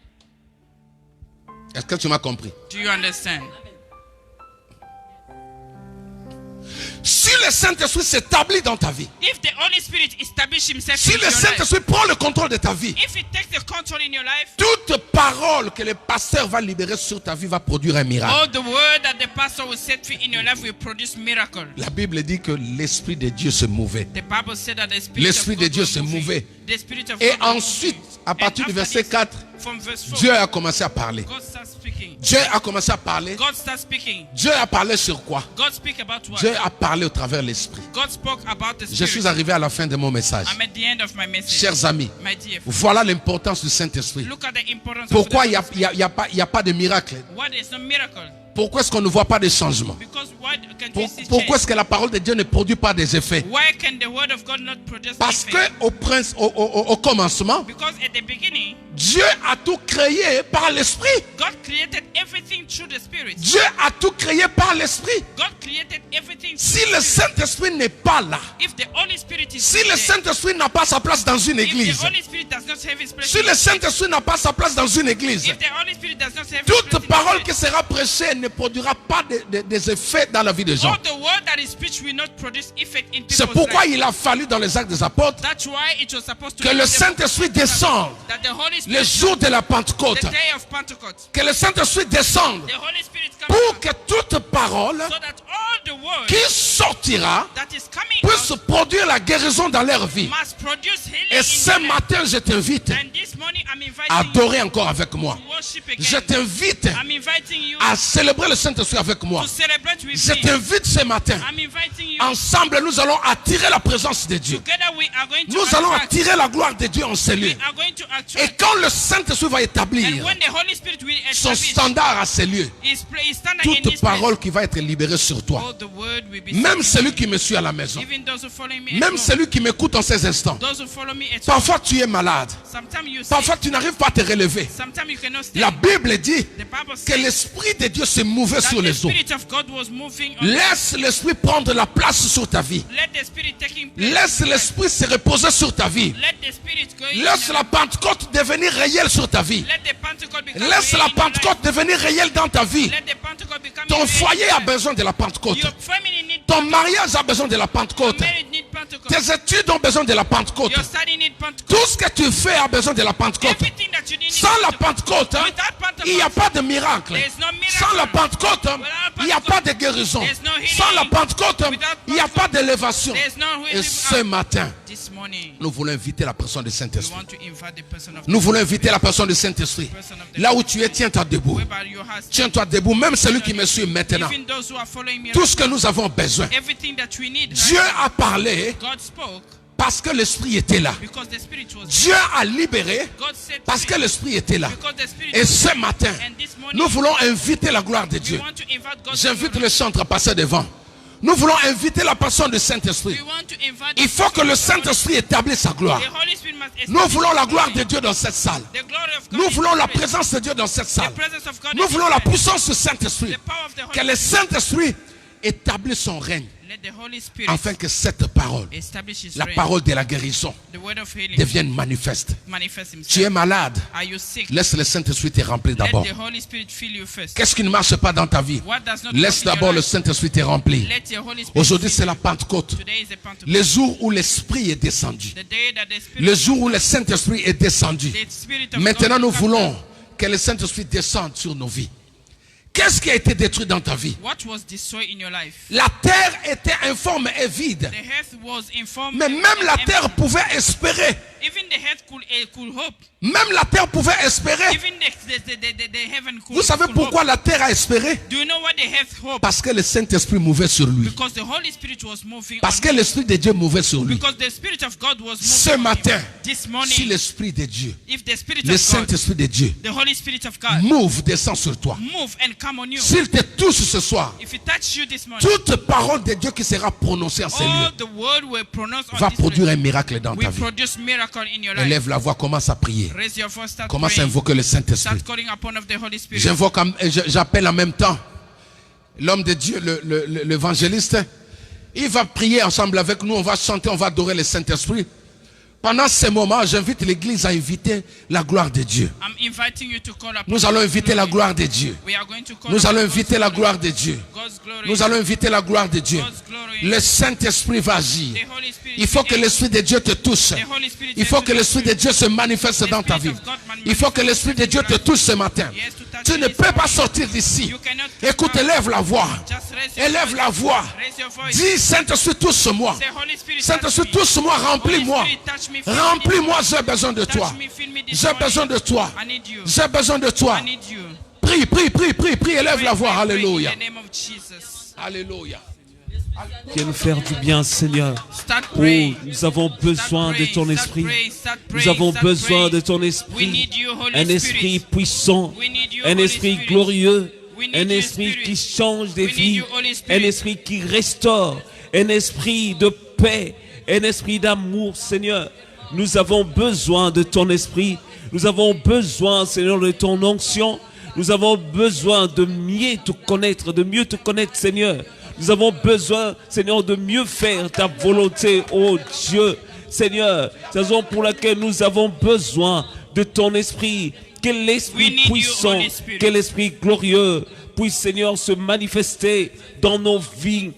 Est-ce que tu m'as compris? Do you understand? Si le Saint-Esprit s'établit dans ta vie, If the Holy Spirit establishes himself si in le your life, Saint-Esprit prend le contrôle de ta vie, if he takes the control in your life, toute parole que le pasteur va libérer sur ta vie va produire un miracle. all the word that the pastor will set free in your life will produce miracle. La Bible dit que l'Esprit de Dieu se mouvait. The Bible said that the Spirit L'Esprit of de God Dieu was se moving. mouvait. The Spirit of Et God was ensuite, moving. à partir And du after verset this, 4, from verse 4, Dieu a commencé à parler. God starts speaking. Dieu a commencé à parler. God starts speaking. Dieu a parlé sur quoi? God speak about what? Dieu a parlé au travers de l'Esprit. God spoke about the Je Spirit. suis arrivé à la fin de mon message. I'm at the end of my message. Chers amis, My dear friends, voilà l'importance du Saint-Esprit. look at the importance Pourquoi of il the Holy Spirit. n'y a pas de miracle? Why there's no miracle? Pourquoi est-ce qu'on ne voit pas de changement? Because why can we see Pourquoi change? est-ce que la parole de Dieu ne produit pas des effets? Why can the word of God not produce Parce que effect? au commencement, Because at the beginning, Dieu a tout créé par l'Esprit. God created everything through the Spirit. Dieu a tout créé par l'Esprit. God created everything Si through le the Spirit. Saint-Esprit n'est pas là, If the Holy Spirit is si not le there, Saint-Esprit n'a pas sa place dans une if the église, Holy Spirit does not have his place si in le the church, Saint-Esprit n'a pas sa place dans une église, if the Holy Spirit does not have his toute place in parole the qui church, sera prêchée ne produira pas des effets dans la vie des gens. all the word that is preached will not produce effect in C'est people's pourquoi lives. il a fallu dans les actes des apôtres That's why it was supposed to que be le the- Saint-Esprit descende that the Holy le Spirit, jour de la Pentecôte. the day of Pentecost, Que le Saint-Esprit descende the Holy Spirit comes pour down, que toute parole so that all the word qui sortira that is coming puisse out produire la guérison dans leur vie. must produce healing Et in ce your life. matin, je t'invite And this morning I'm inviting à you adorer encore avec moi. to worship Je again. t'invite I'm inviting you à célébrer le Saint-Esprit avec moi. to celebrate with Je me. t'invite ce matin. I'm inviting you. Ensemble, nous allons attirer la présence de Dieu. Together we are going to Nous allons attract. attirer la gloire de Dieu en ces lieux. We are going to Et attract. quand le Saint-Esprit va And établir when the Holy Spirit will son establish standard à ces lieux, his standard in toute this parole qui va être libérée sur place, toi, all the word will be même spoken. celui qui me suit à la maison, Even those who follow me at même home, celui qui m'écoute en ces instants, those who follow me at home. parfois tu es malade, Sometimes you say, parfois tu n'arrives pas à te relever. sometimes you cannot stay. La Bible dit The Bible que says l'Esprit de Dieu se mouvait that sur the les eaux. Spirit of God was moving on. Laisse l'Esprit prendre la place sur ta vie. Let the Spirit taking place. Laisse l'Esprit se reposer sur ta vie. Let the Spirit go in. Laisse la Pentecôte devenir réelle sur ta vie. Let the Pentecost become Laisse real la in your life. Pentecôte devenir réelle dans ta vie. Let the Pentecost become Ton real in foyer your a life. besoin de la Pentecôte. Your family need Ton Pentecost. mariage a besoin de la Your Pentecôte. marriage need Pentecost. Tes études ont besoin de la Pentecôte. Your study need Pentecost. Tout ce que tu fais a besoin de la Pentecôte. Everything that you need Sans needs la Pentecost. Pentecôte, hein, Without Pentecost, il n'y a pas de miracle. there is no miracle. Sans la Pentecôte, hein, il n'y a pas de guérison. There's no healing. Sans la Pentecôte, hein, Without il n'y a pas d'élévation. There's no Et healing. ce matin, This morning, nous voulons inviter la personne du we Saint-Esprit. want to invite the person of Nous voulons inviter la personne du Saint-Esprit. Là où tu es, tiens-toi debout. whereby your heart. Tiens-toi debout, même celui qui me suit maintenant. Even those who are following me, Tout ce que nous avons besoin. everything that we need. Dieu a parlé God spoke parce que l'Esprit était là. because the Spirit was Dieu a libéré God said parce que l'Esprit était là. because the Spirit Et was ce matin, and this morning nous voulons inviter la gloire de we Dieu. want to invite God's J'invite glory. le chantre à passer devant. Nous voulons inviter la personne du Saint-Esprit. We want to invite Il faut que le Saint-Esprit établisse sa gloire. the Holy Spirit must Nous establish voulons la His gloire glory. de Dieu dans cette salle. The glory of God Nous in voulons this la place. présence de Dieu dans cette The salle. presence of God Nous in this voulons la place. puissance du Saint-Esprit. The power of the Holy Que le Spirit. Saint-Esprit établisse son règne Let the Holy Spirit afin que cette parole, establish His la reign. parole de la guérison, The word of healing devienne manifeste. manifest Himself. Tu es malade. Are you sick? Laisse le Saint-Esprit te remplir Let d'abord. the Holy Spirit fill you first. Qu'est-ce qui ne marche pas dans ta vie? What does not Laisse work in d'abord your le life? Saint-Esprit te remplir. Let your Holy Spirit Aujourd'hui, fill c'est you. la Pentecôte. Today is a Pentecost. Le jour où l'Esprit est descendu. The day that the Spirit Le jour où le Saint-Esprit est descendu. the Spirit of Maintenant, God nous will come voulons down. que le Saint-Esprit descende sur nos vies. Qu'est-ce qui a été détruit dans ta vie? What was destroyed in your life? La terre était informe et vide. The earth was informed. Mais même la terre pouvait espérer. Even the earth could hope. Même la terre pouvait espérer. Even the heaven could. Vous savez pourquoi hope. la terre a espéré? Do you know what the earth hoped? Parce que le Saint-Esprit mouvait sur lui. Because the Holy Spirit was moving. Parce on que him. l'Esprit de Dieu mouvait sur lui. Because the Spirit of God was moving. Ce on him. matin, This morning, si l'Esprit de Dieu, if the Spirit le of God, Saint-Esprit de Dieu, the Holy Spirit of God, move, descend sur toi. move and come on you. S'il te touche ce soir, If He touch you this morning, toute parole de Dieu qui sera prononcée en ces all lieux the word will pronounce on va this produire place. un miracle dans ta We vie. produce miracle in your life. Élève la voix, commence à prier. Raise your voice, start Commence à praying. invoquer le Saint-Esprit. Start calling upon of the Holy Spirit. J'appelle en même temps l'homme de Dieu, l'évangéliste. Il va prier ensemble avec nous, on va chanter, on va adorer le Saint-Esprit. Pendant ces moments, j'invite l'église à inviter la gloire de Dieu. I'm inviting you to call upon Nous allons God's inviter la glory. gloire de Dieu. We are going to call Nous upon allons God's inviter la glory. gloire de Dieu. God's glory. Nous allons inviter la gloire de Dieu. God's glory. Le Saint-Esprit va agir. The Holy Spirit Il faut que will l'Esprit de Dieu te touche. The Holy Spirit Il faut will que l'Esprit de Dieu se manifeste dans ta vie. Il faut que l'Esprit de Dieu te touche ce matin. Tu ne peux pas sortir d'ici. Écoute, élève la voix. Just raise your Élève voice. la voix. Raise your voice. Dis, Saint-Esprit, touche-moi. Say, Holy Spirit, Saint-Esprit, touch me. touche-moi, remplis-moi. Holy Spirit, touch me, fill me. Remplis-moi, j'ai besoin de toi. Touch me, fill me this J'ai morning. besoin de toi. I need you. J'ai besoin de toi. I need you. Prie, prie, prie, prie, prie. Élève Pray, la voix. pray, pray Alléluia. in the name of Jesus. Alléluia. Viens nous faire du bien, Seigneur. Start Oh, praying. nous avons besoin de ton esprit. Nous avons Start besoin praying. de ton We esprit. need you, Holy Un Spirit. esprit puissant. We need you, Un Holy esprit Spirit. glorieux. We need Un your esprit spirit. qui change des We need vies. you, Holy Spirit. Un esprit qui restaure. Un esprit de paix. Un esprit d'amour, Seigneur. Nous avons besoin de ton esprit. Nous avons besoin, Seigneur, de ton onction. Nous avons besoin de mieux te connaître, Seigneur. Nous avons besoin, Seigneur, de mieux faire ta volonté, oh Dieu. Seigneur, c'est la raison pour laquelle nous avons besoin de ton esprit. Que We l'esprit need you, puissant, Holy Spirit. que l'esprit glorieux puisse, Seigneur, se manifester dans nos vies,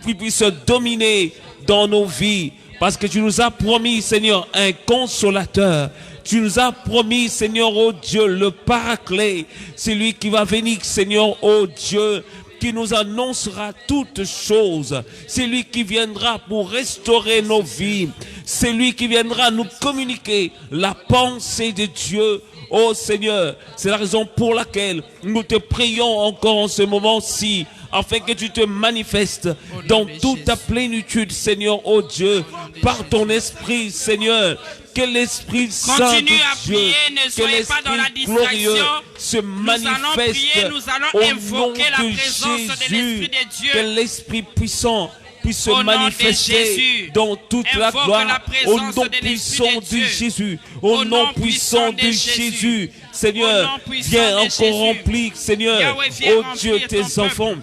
qu'il puisse se dominer dans nos vies. Parce que tu nous as promis, Seigneur, un consolateur. Tu nous as promis, Seigneur, oh Dieu, le paraclet. C'est lui qui va venir, Seigneur, oh Dieu, qui nous annoncera toutes choses. C'est lui qui viendra pour restaurer nos vies. C'est lui qui viendra nous communiquer la pensée de Dieu. Oh Seigneur, c'est la raison pour laquelle nous te prions encore en ce moment-ci, afin que tu te manifestes dans toute ta plénitude, Seigneur, oh Dieu, par ton esprit, Seigneur. Que l'Esprit Saint Continue à de Dieu, prier, ne que soyez pas dans la l'Esprit glorieux distraction. se Nous allons manifeste prier, nous allons au nom invoquer la de présence de Jésus. l'Esprit de Dieu. Que l'Esprit puissant puisse se Au nom de manifester Jésus. dans toute la Invoque gloire la présence au nom de l'Esprit puissant de de Dieu. Jésus. Au nom puissant de Jésus. Seigneur, Au nom puissant viens de encore Jésus. remplir, Seigneur, Yahweh, viens oh remplir Dieu, ton tes peuple. enfants.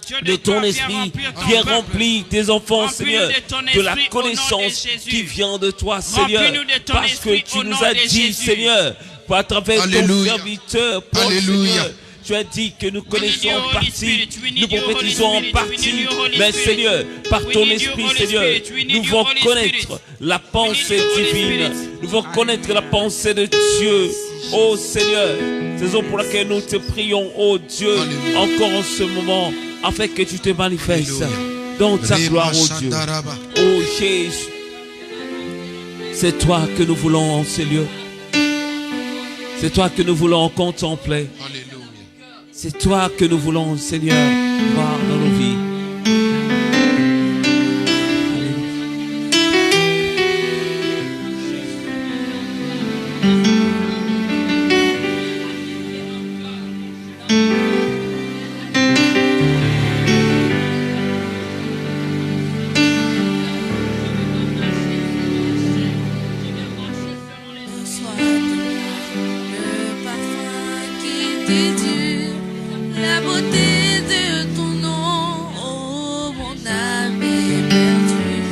Dieu De ton toi, esprit, remplir ton viens peuple. remplir tes enfants, Remplis-nous Seigneur, de ton de la esprit au nom de connaissance Jésus. qui vient de toi, Seigneur, Remplis-nous de ton parce esprit que tu au nous nom as de dit, Jésus. Seigneur, à travers ton Alléluia. serviteur, Paul, Alléluia. Seigneur, tu as dit que nous connaissons you, en Holy partie, Spirit. We need nous you, Holy prophétisons en Spirit. We partie, need you, Holy mais Spirit. Seigneur, par We ton need you, esprit, Holy Seigneur, Spirit. We need nous you, voulons Holy connaître Spirit. la pensée you, Holy divine, Spirit. nous voulons connaître la pensée de Dieu. Oh Seigneur, c'est la raison pour laquelle nous te prions, oh Dieu, Alléluia. encore en ce moment, afin que tu te manifestes Alléluia. dans ta gloire, oh Dieu. Oh Jésus, c'est toi que nous voulons en ces lieux. C'est toi que nous voulons contempler. Alléluia. C'est toi que nous voulons, Seigneur, voir dans nos vies. Alléluia. Reçois de moi le parfum qui t'est dû, la beauté de ton nom. Oh, mon âme est perdue,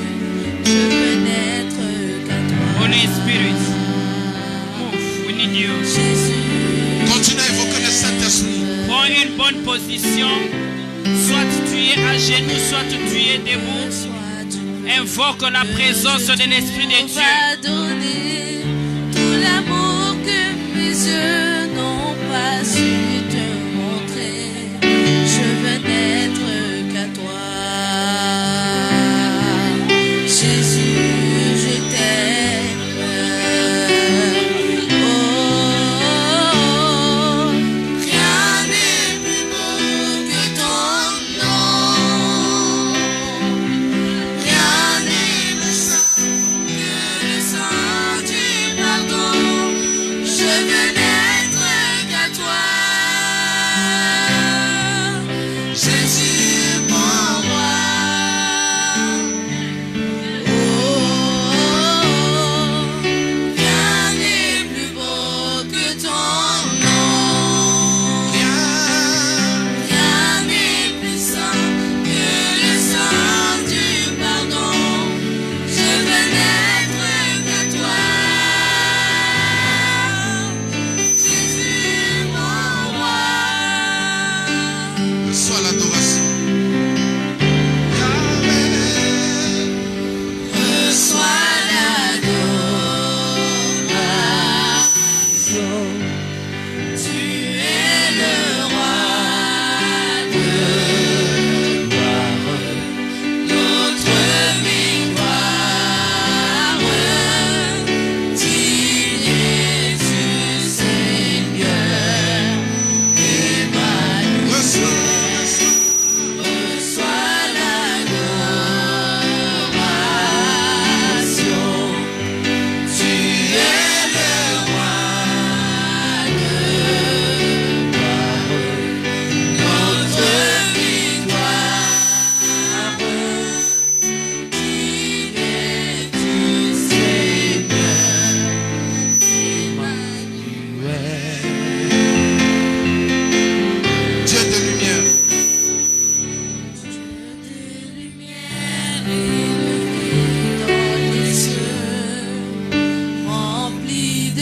je peux n'être qu'à toi. Holy Spirit, move. We need you. Jésus, Continue à invoquer le Saint-Esprit. Prends une bonne position. Soit tu es à genoux, soit tu es debout. reçois du Invoque la présence de l'Esprit de va Dieu. donner tout l'amour que mes yeux n'ont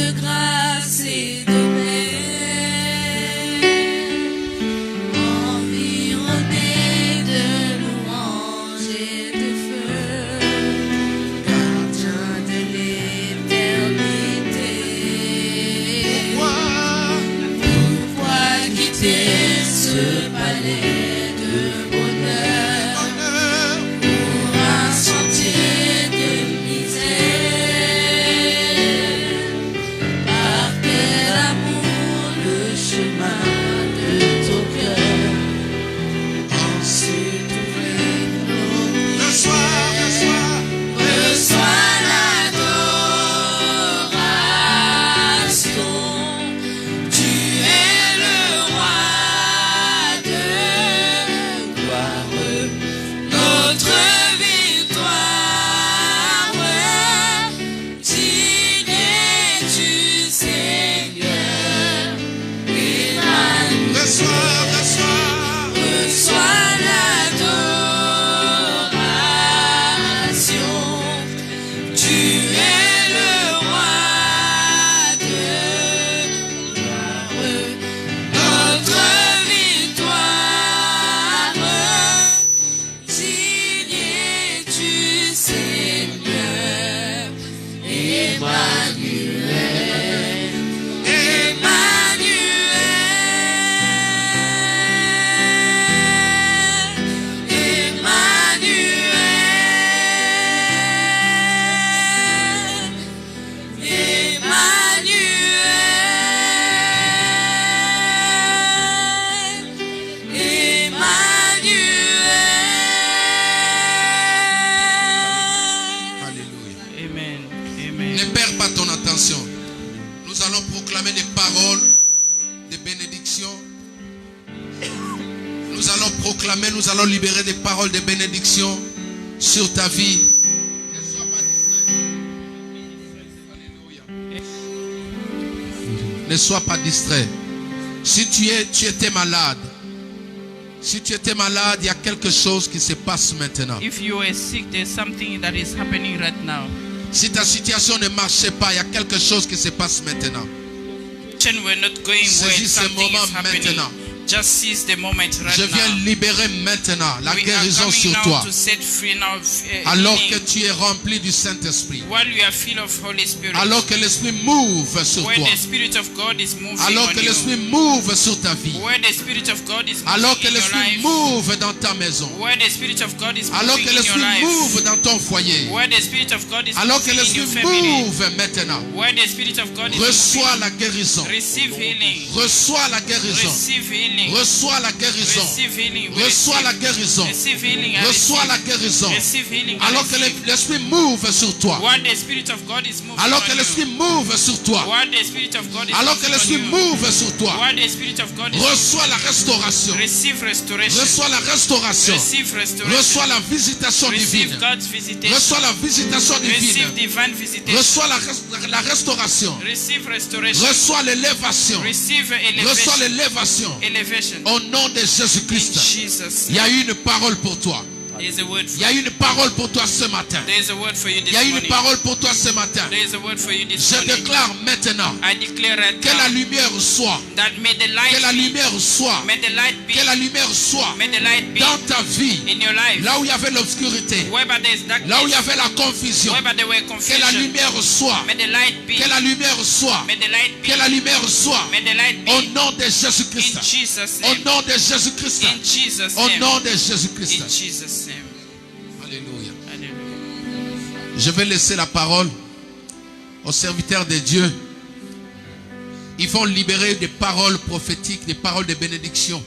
de grâce et de paix, environné de louanges et de feu, gardien de l'éternité. Pourquoi quitter ce palais de bonheur pour un sentier de misère? Par quel amour le chemin de ton cœur ensuite ouvrir nos vies. Reçois l'adoration. Tu es le roi de gloire, notre victoire. Digne es-tu, Seigneur, Emmanuel. Reçois l'adoration. Tu es le roi de gloire, notre victoire. Digne es-tu, Seigneur, Emmanuel. Alléluia. Amen. Amen. Ne perds pas ton attention. Nous allons proclamer des paroles de bénédiction. Nous allons proclamer, nous allons libérer des paroles de bénédiction sur ta vie. Ne sois pas distrait. Alléluia. Ne sois pas distrait. Si tu étais malade, si tu étais malade, il y a quelque chose qui se passe maintenant. If you are sick, there's something that is happening right now. Si ta situation ne marchait pas, il y a quelque chose qui se passe maintenant. When we're not going where Saisis ce something moment is happening. maintenant. Just seize the moment right Je viens now. libérer maintenant la We are guérison coming sur now toi. to set free now, Alors healing. que tu es rempli du Saint-Esprit. While you are filled of Holy Spirit. Alors que l'Esprit move sur When toi. the Spirit of God is moving Alors on que you. l'Esprit move sur ta vie. Where the Spirit of God is moving Alors que in your l'Esprit life. move dans ta maison. Where the Spirit of God is Alors moving que in your l'Esprit life. move dans ton foyer. Where the Spirit of God is Alors que moving in your l'Esprit family. move maintenant. Where the Spirit of God is Reçois moving. la guérison. Receive healing. Reçois la guérison. Receive healing. Reçois la guérison. Receive healing. We Reçois la receive- guérison. Receive healing. I Reçois receive. la guérison. Receive healing. I Alors que receive. l'Esprit move sur toi. While the Spirit of God is moving Alors on que you. l'Esprit move sur toi. While the Spirit of God is Alors que moving l'Esprit on you. move sur toi. While the Spirit of God is Reçois la restauration. receive restoration. Reçois la restauration. Receive restoration. Reçois la visitation Receive divine. God's visitation. Reçois la visitation Receive divine. divine visitation. Reçois la restauration. Receive restoration. Reçois l'élévation. Receive Reçois elevation. l'élévation. Elevation. Au nom de In Jésus-Christ. Jesus. Il y a une parole pour toi. There is a word Il for y a une parole pour toi ce matin. There is a word for you Il this y a une morning. parole pour toi ce matin. There is a word for you this Je morning. déclare maintenant I declare right que la now lumière soit. that may the Que light la be, lumière soit. may the light be, Que la lumière soit may the light be dans ta vie. in your life. Là où il y avait l'obscurité. Wherever there is darkness, Là où il y avait la confusion. wherever there were Que la confusion, lumière soit. may the light be, Que la lumière soit. may the light be, Que la lumière soit. may the light Au be, nom de in Jésus-Christ. Jesus' Au name, nom de Jésus-Christ. in Jesus' Au name, nom de in Jésus-Christ. Jesus' name. Alléluia. Hallelujah. Je vais laisser la parole aux serviteurs de Dieu. Ils vont libérer des paroles prophétiques, des paroles de bénédiction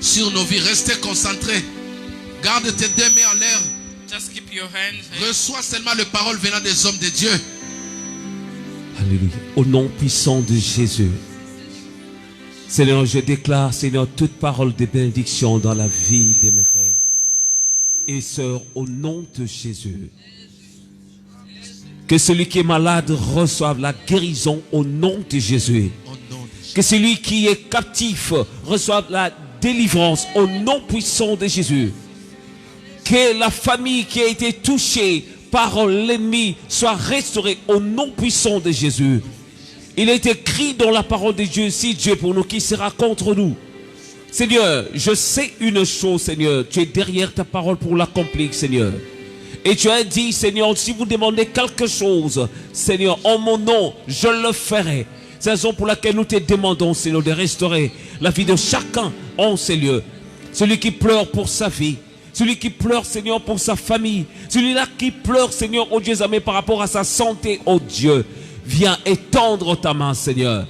sur nos vies. Restez concentrés. Garde tes deux mains en l'air. Just keep your hands. Reçois seulement les paroles venant des hommes de Dieu. Alléluia. Au nom puissant de Jésus. Seigneur, je déclare, Seigneur, toute parole de bénédiction dans la vie de mes frères et sœurs, au nom de Jésus. Que celui qui est malade reçoive la guérison au nom de Jésus. Au nom de Jésus. Que celui qui est captif reçoive la délivrance au nom puissant de Jésus. Que la famille qui a été touchée par l'ennemi soit restauré au nom puissant de Jésus. Il est écrit dans la parole de Dieu, si Dieu est pour nous, qui sera contre nous? Seigneur, je sais une chose, Seigneur, tu es derrière ta parole pour l'accomplir, Seigneur. Et tu as dit, Seigneur, si vous demandez quelque chose, Seigneur, en mon nom, je le ferai. C'est la raison pour laquelle nous te demandons, Seigneur, de restaurer la vie de chacun en ces lieux. Celui qui pleure pour sa vie, celui qui pleure, Seigneur, pour sa famille, celui-là qui pleure, Seigneur, oh Dieu, mais par rapport à sa santé, oh Dieu, viens étendre ta main, Seigneur.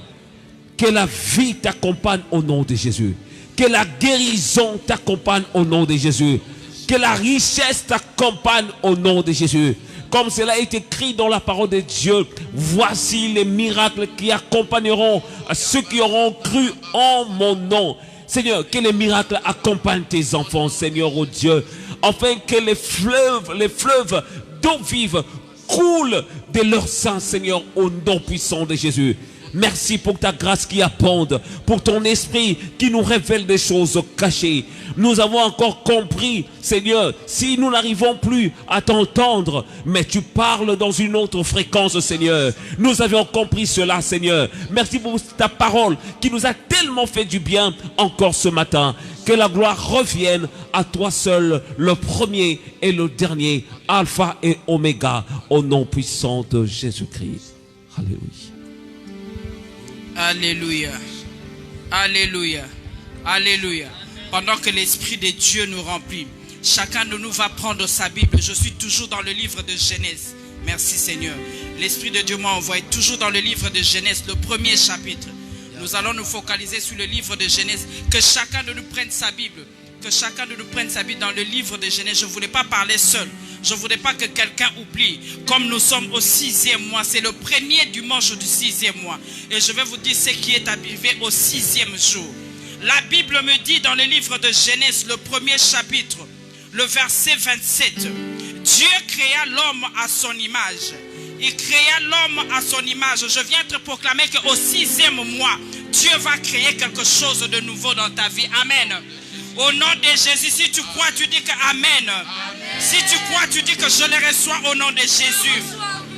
Que la vie t'accompagne au nom de Jésus. Que la guérison t'accompagne au nom de Jésus. Que la richesse t'accompagne au nom de Jésus. Comme cela est écrit dans la parole de Dieu, voici les miracles qui accompagneront ceux qui auront cru en mon nom. Seigneur, que les miracles accompagnent tes enfants, Seigneur, oh Dieu. Afin que les fleuves d'eau vive coulent de leur sein, Seigneur, au nom puissant de Jésus. Merci pour ta grâce qui abonde, pour ton esprit qui nous révèle des choses cachées. Nous avons encore compris, Seigneur, si nous n'arrivons plus à t'entendre, mais tu parles dans une autre fréquence, Seigneur. Nous avions compris cela, Seigneur. Merci pour ta parole qui nous a tellement fait du bien encore ce matin. Que la gloire revienne à toi seul, le premier et le dernier, Alpha et Oméga, au nom puissant de Jésus-Christ. Alléluia. Alléluia. Alléluia. Alléluia. Pendant que l'Esprit de Dieu nous remplit, chacun de nous va prendre sa Bible. Je suis toujours dans le livre de Genèse. Merci Seigneur. L'Esprit de Dieu m'a envoyé toujours dans le livre de Genèse, le premier chapitre. Nous allons nous focaliser sur le livre de Genèse. Que chacun de nous prenne sa Bible. Que chacun de nous prenne sa Bible dans le livre de Genèse. Je ne voulais pas parler seul. Je ne voudrais pas que quelqu'un oublie. Comme nous sommes au 6e mois, c'est le premier dimanche du 6e mois. Et je vais vous dire ce qui est arrivé au 6e jour. La Bible me dit dans le livre de Genèse, le premier chapitre, le verset 27. Dieu créa l'homme à son image. Il créa l'homme à son image. Je viens te proclamer qu'au 6e mois, Dieu va créer quelque chose de nouveau dans ta vie. Amen. Au nom de Jésus, si tu crois, tu dis que Amen. Si tu crois, tu dis que je le reçois au nom de Jésus.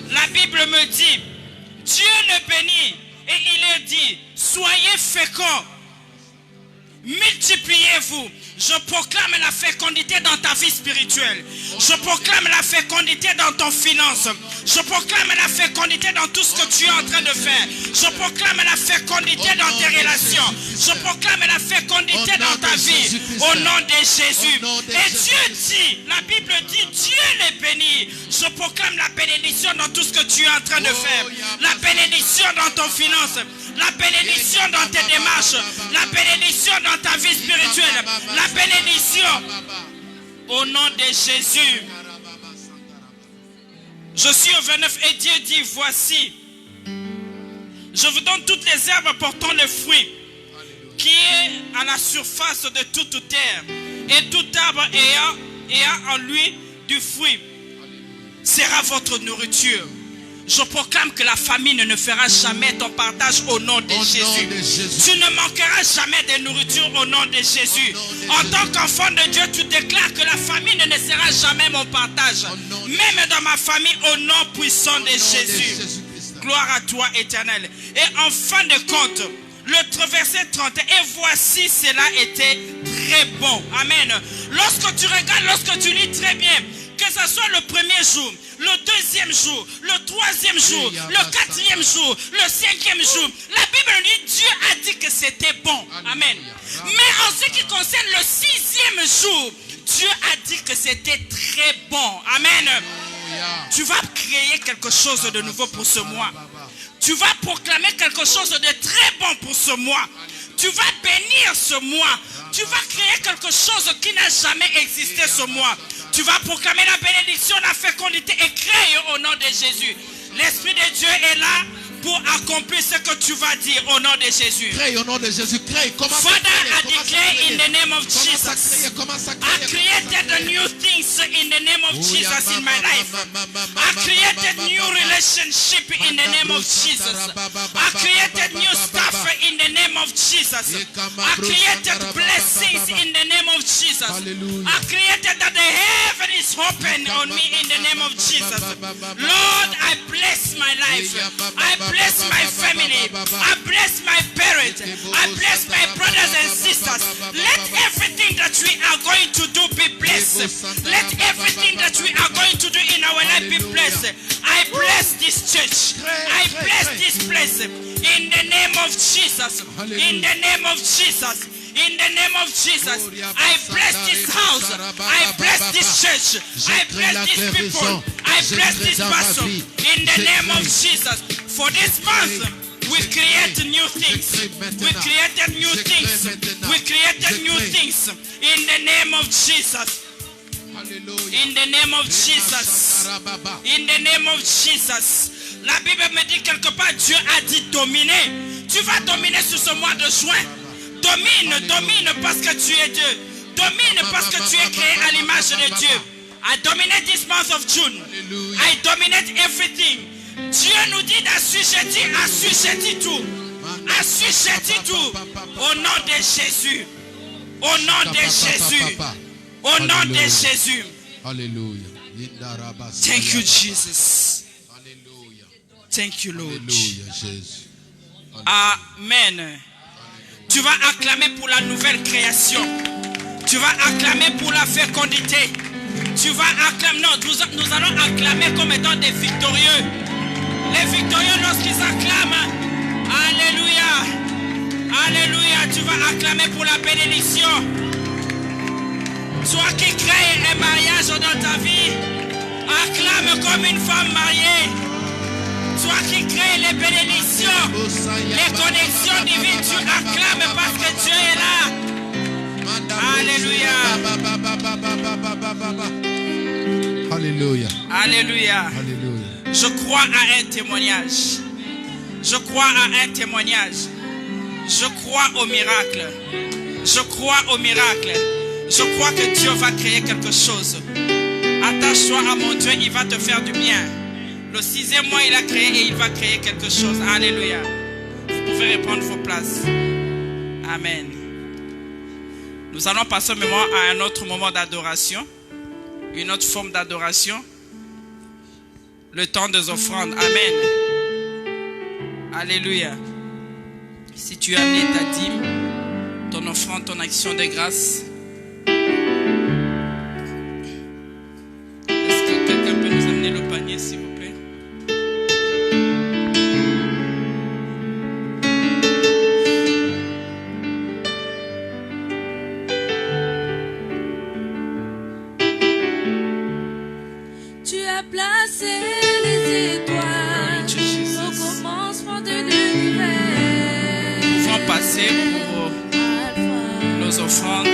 La Bible me dit, Dieu le bénit et il est dit, soyez féconds, multipliez-vous. Je proclame la fécondité dans ta vie spirituelle. Je proclame la fécondité dans ton finance. Je proclame la fécondité dans tout ce que tu es en train de faire. Je proclame la fécondité dans tes relations. Je proclame la fécondité dans ta vie. Au nom de Jésus. Et Dieu dit, la Bible dit, Dieu les bénit. Je proclame la bénédiction dans tout ce que tu es en train de faire. La bénédiction dans ton finance. La bénédiction dans tes démarches. La bénédiction dans ta vie spirituelle. La bénédiction au nom de Jésus. Je suis au 29 et Dieu dit, voici, je vous donne toutes les herbes portant le fruit qui est à la surface de toute terre, et tout arbre ayant en lui du fruit sera votre nourriture. Je proclame que la famine ne fera jamais ton partage au nom de Jésus. Tu ne manqueras jamais de nourriture au nom de Jésus. En tant qu'enfant de Dieu, tu déclares que la famine ne sera jamais mon partage. Même dans ma famille, au nom puissant de Jésus. Gloire à toi, Éternel. Et en fin de compte, le verset 30, et voici, cela était très bon. Amen. Lorsque tu regardes, lorsque tu lis très bien, que ce soit le premier jour, le deuxième jour, le troisième jour, le quatrième jour, le cinquième jour, la Bible dit, Dieu a dit que c'était bon. Amen. Mais en ce qui concerne le 6e jour, Dieu a dit que c'était très bon. Amen. Tu vas créer quelque chose de nouveau pour ce mois. Tu vas proclamer quelque chose de très bon pour ce mois. Tu vas bénir ce mois. Tu vas créer quelque chose qui n'a jamais existé ce mois. Tu vas proclamer la bénédiction, la fécondité et créer au nom de Jésus. L'Esprit de Dieu est là pour accomplir ce que tu vas dire au nom de Jésus. Crée au nom de Jésus. Crée. Father, I declare in the name of Jesus. I created the new things in the name of Jesus in my life. I created new relationship in the name of Jesus. I created new stuff in the the name of Jesus. I created blessings in the name of Jesus. Hallelujah. I created that the heaven is open on me in the name of Jesus. Lord, I bless my life. I bless my family. I bless my parents. I bless my brothers and sisters. Let everything that we are going to do be blessed. Let everything that we are going to do in our life be blessed. I bless this church. I bless this place. In the name of Jesus. In the name of Jesus. In the name of Jesus, I bless this house. I bless this church. I bless these people. I bless this pastor. In the name of Jesus. For this month, we create new things. We created new things. We created new things. In the name of Jesus. In the name of Jesus. In the name of Jesus. La Bible me dit quelque part, Dieu a dit dominer. Tu vas dominer sur ce mois de juin. Domine, domine parce que tu es Dieu. Domine parce que tu es créé à l'image de Dieu. I dominate this month of June. I dominate everything. Dieu nous dit d'assujettir, assujettis tout. Assujettis tout. Au nom de Jésus. Au nom de Jésus. Au nom de Jésus. Alléluia. Thank you, Jesus. Thank you, Lord. Alléluia, Jésus. Amen. Tu vas acclamer pour la nouvelle création. Tu vas acclamer pour la fécondité. Tu vas acclamer. Non, nous allons acclamer comme étant des victorieux. Les victorieux, lorsqu'ils acclament, Alléluia. Alléluia. Tu vas acclamer pour la bénédiction. Toi qui crées un mariage dans ta vie, acclame comme une femme mariée. Toi qui crées les bénédictions, les connexions divines, tu acclames parce que Dieu est là. Alléluia. Alléluia. Alléluia. Alléluia. Je crois à un témoignage. Je crois à un témoignage. Je crois au miracle. Je crois au miracle. Je crois que Dieu va créer quelque chose. Attache-toi à mon Dieu, il va te faire du bien. Le 6e mois, il a créé et il va créer quelque chose. Alléluia. Vous pouvez reprendre vos places. Amen. Nous allons passer maintenant à un autre moment d'adoration. Une autre forme d'adoration. Le temps des offrandes. Amen. Alléluia. Si tu as amené ta dîme, ton offrande, ton action de grâce. Est-ce que quelqu'un peut nous amener le panier, s'il vous plaît? Tu as placé les étoiles au commencement de l'univers. Nous pouvons passer pour nos offrandes.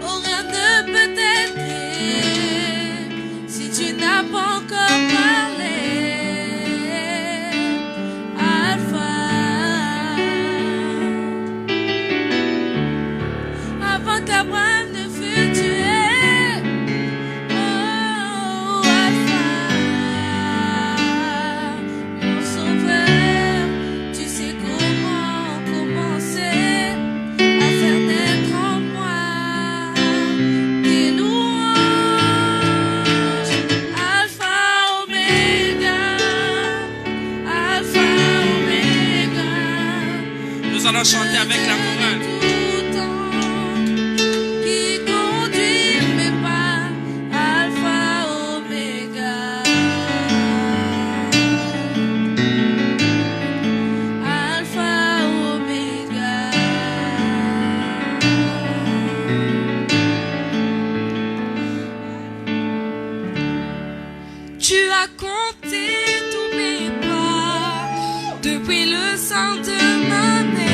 Oh, rien ne peut t'aider si tu n'as pas encore parlé. Alpha, avant qu'Abraham ne fût tué. Nous allons chanter avec la chorale. Qui conduit mes pas, Alpha, Oméga. Alpha, Oméga. Tu as compté tous mes pas depuis le sein de ma mère.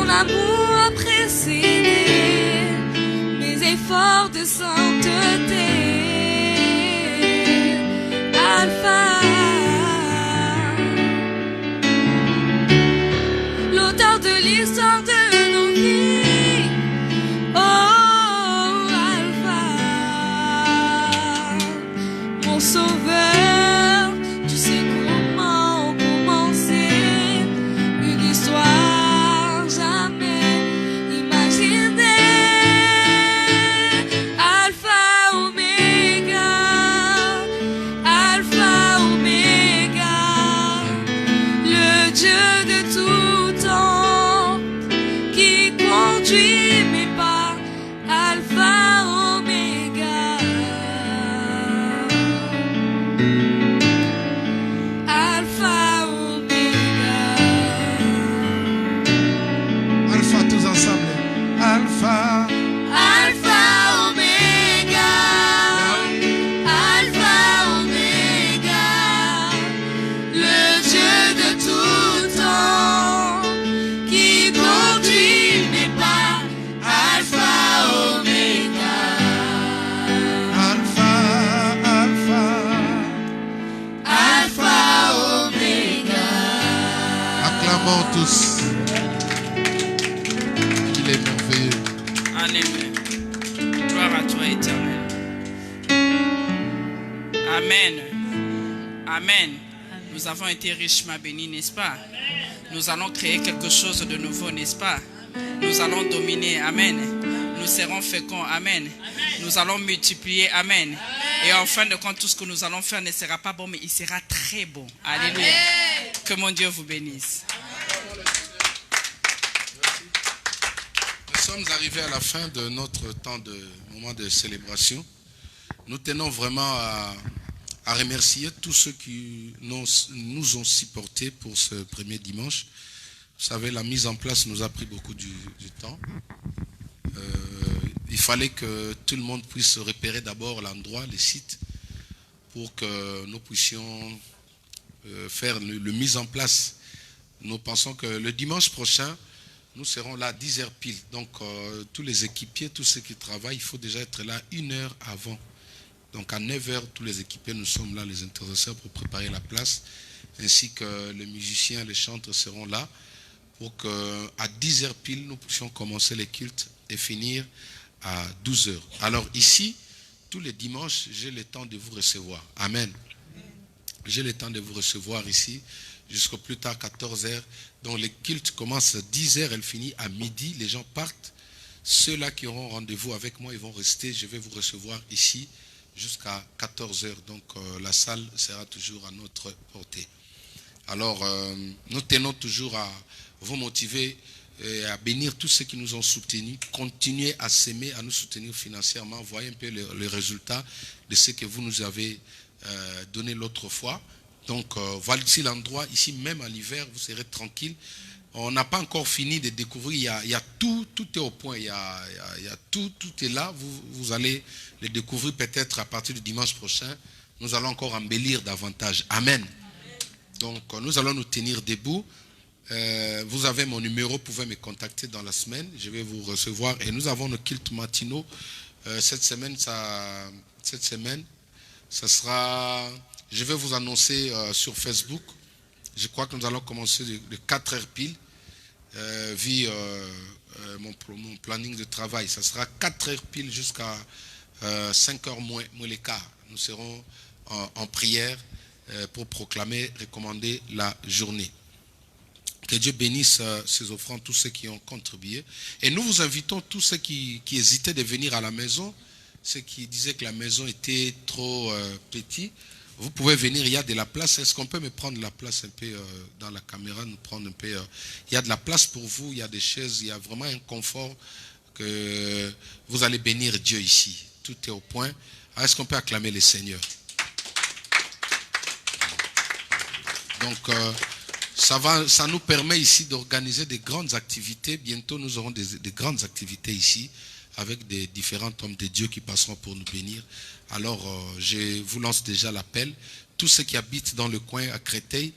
L'amour a précédé mes efforts de sainteté. Alpha, l'auteur de l'histoire de nos vies. Oh, conduit mes pas, Alpha Oméga. Alpha Oméga. Alpha, tous ensemble. Alpha. Alpha Oméga. Alpha Oméga. Le Dieu de tout temps qui conduit mes pas. Alpha Oméga. Alpha, Alpha. Alpha Oméga. Acclamons tous. Il est merveilleux. Alléluia. Gloire à toi, Éternel. Amen. Amen. Nous avons été richement bénis, n'est-ce pas? Nous allons créer quelque chose de nouveau, n'est-ce pas? Nous allons dominer. Amen. Nous serons féconds. Amen. Nous allons multiplier. Amen. Et en fin de compte, tout ce que nous allons faire ne sera pas bon, mais il sera très bon. Alléluia. Que mon Dieu vous bénisse. Nous sommes arrivés à la fin de notre temps de moment de célébration. Nous tenons vraiment à remercier tous ceux qui nous ont supportés pour ce premier dimanche. Vous savez, la mise en place nous a pris beaucoup du temps. Il fallait que tout le monde puisse repérer d'abord l'endroit, les sites, pour que nous puissions faire le mise en place. Nous pensons que le dimanche prochain, nous serons là à 10h pile. Donc, tous les équipiers, tous ceux qui travaillent, il faut déjà être là 1 heure avant. Donc, à 9h, tous les équipiers, nous sommes là, les intercesseurs, pour préparer la place, ainsi que les musiciens, les chanteurs seront là, pour qu'à 10h pile, nous puissions commencer les cultes et finir à 12h. Alors, ici, tous les dimanches, j'ai le temps de vous recevoir. Amen. J'ai le temps de vous recevoir ici, jusqu'au plus tard 14h. Donc les cultes commencent à 10h, elle finit à midi. Les gens partent. Ceux-là qui auront rendez-vous avec moi, ils vont rester. Je vais vous recevoir ici jusqu'à 14h. Donc la salle sera toujours à notre portée. Alors nous tenons toujours à vous motiver et à bénir tous ceux qui nous ont soutenus. Continuez à s'aimer, à nous soutenir financièrement. Voyez un peu les résultats de ce que vous nous avez donné l'autre fois. Donc, voilà ici l'endroit, ici même à l'hiver, vous serez tranquille. On n'a pas encore fini de découvrir, il y a tout est au point, il y a tout est là. Vous allez le découvrir peut-être à partir du dimanche prochain. Nous allons encore embellir davantage. Amen. Donc, nous allons nous tenir debout. Vous avez mon numéro, vous pouvez me contacter dans la semaine. Je vais vous recevoir. Et nous avons nos cultes matinaux. Cette semaine, ça sera... Je vais vous annoncer sur Facebook. Je crois que nous allons commencer de 4h pile, vu mon planning de travail. Ça sera 4h pile jusqu'à 5h moins les quart. Nous serons en prière pour proclamer, recommander la journée. Que Dieu bénisse ces offrandes, tous ceux qui ont contribué. Et nous vous invitons, tous ceux qui hésitaient de venir à la maison, ceux qui disaient que la maison était trop petite. Vous pouvez venir, il y a de la place. Est-ce qu'on peut me prendre la place un peu dans la caméra, nous prendre un peu il y a de la place pour vous, il y a des chaises, il y a vraiment un confort que vous allez bénir Dieu ici. Tout est au point. Alors, est-ce qu'on peut acclamer le Seigneur? Donc, ça nous permet ici d'organiser des grandes activités. Bientôt, nous aurons des grandes activités ici avec des différents hommes de Dieu qui passeront pour nous bénir. Alors, je vous lance déjà l'appel. Tous ceux qui habitent dans le coin à Créteil,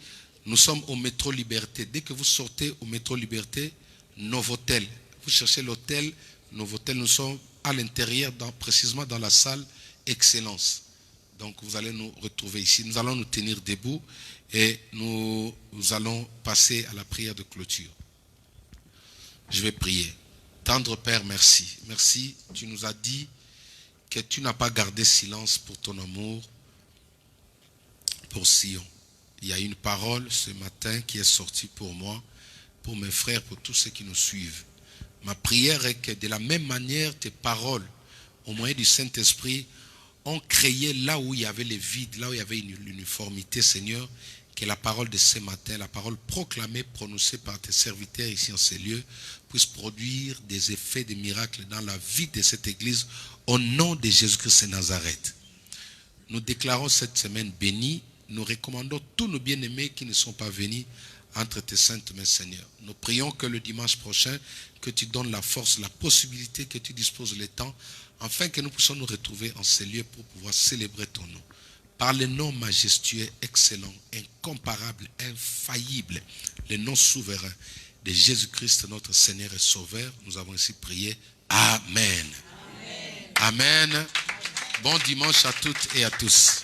nous sommes au métro Liberté. Dès que vous sortez au métro Liberté, Novotel. Vous cherchez l'hôtel Novotel. Nous sommes à l'intérieur, précisément dans la salle Excellence. Donc, vous allez nous retrouver ici. Nous allons nous tenir debout et nous allons passer à la prière de clôture. Je vais prier. Tendre Père, merci. Merci, tu nous as dit que tu n'as pas gardé silence pour ton amour pour Sion. Il y a une parole ce matin qui est sortie pour moi, pour mes frères, pour tous ceux qui nous suivent. Ma prière est que de la même manière, tes paroles, au moyen du Saint-Esprit, ont créé là où il y avait les vides, là où il y avait une uniformité, Seigneur, que la parole de ce matin, la parole proclamée, prononcée par tes serviteurs ici en ces lieux, puisse produire des effets, des miracles dans la vie de cette église au nom de Jésus-Christ de Nazareth. Nous déclarons cette semaine bénie. Nous recommandons tous nos bien-aimés qui ne sont pas venus entre tes saintes mains, Seigneur. Nous prions que le dimanche prochain, que tu donnes la force, la possibilité, que tu disposes le temps, afin que nous puissions nous retrouver en ces lieux pour pouvoir célébrer ton nom. Par le nom majestueux, excellent, incomparable, infaillible, le nom souverain de Jésus-Christ, notre Seigneur et Sauveur, nous avons ainsi prié. Amen. Amen. Amen. Bon dimanche à toutes et à tous.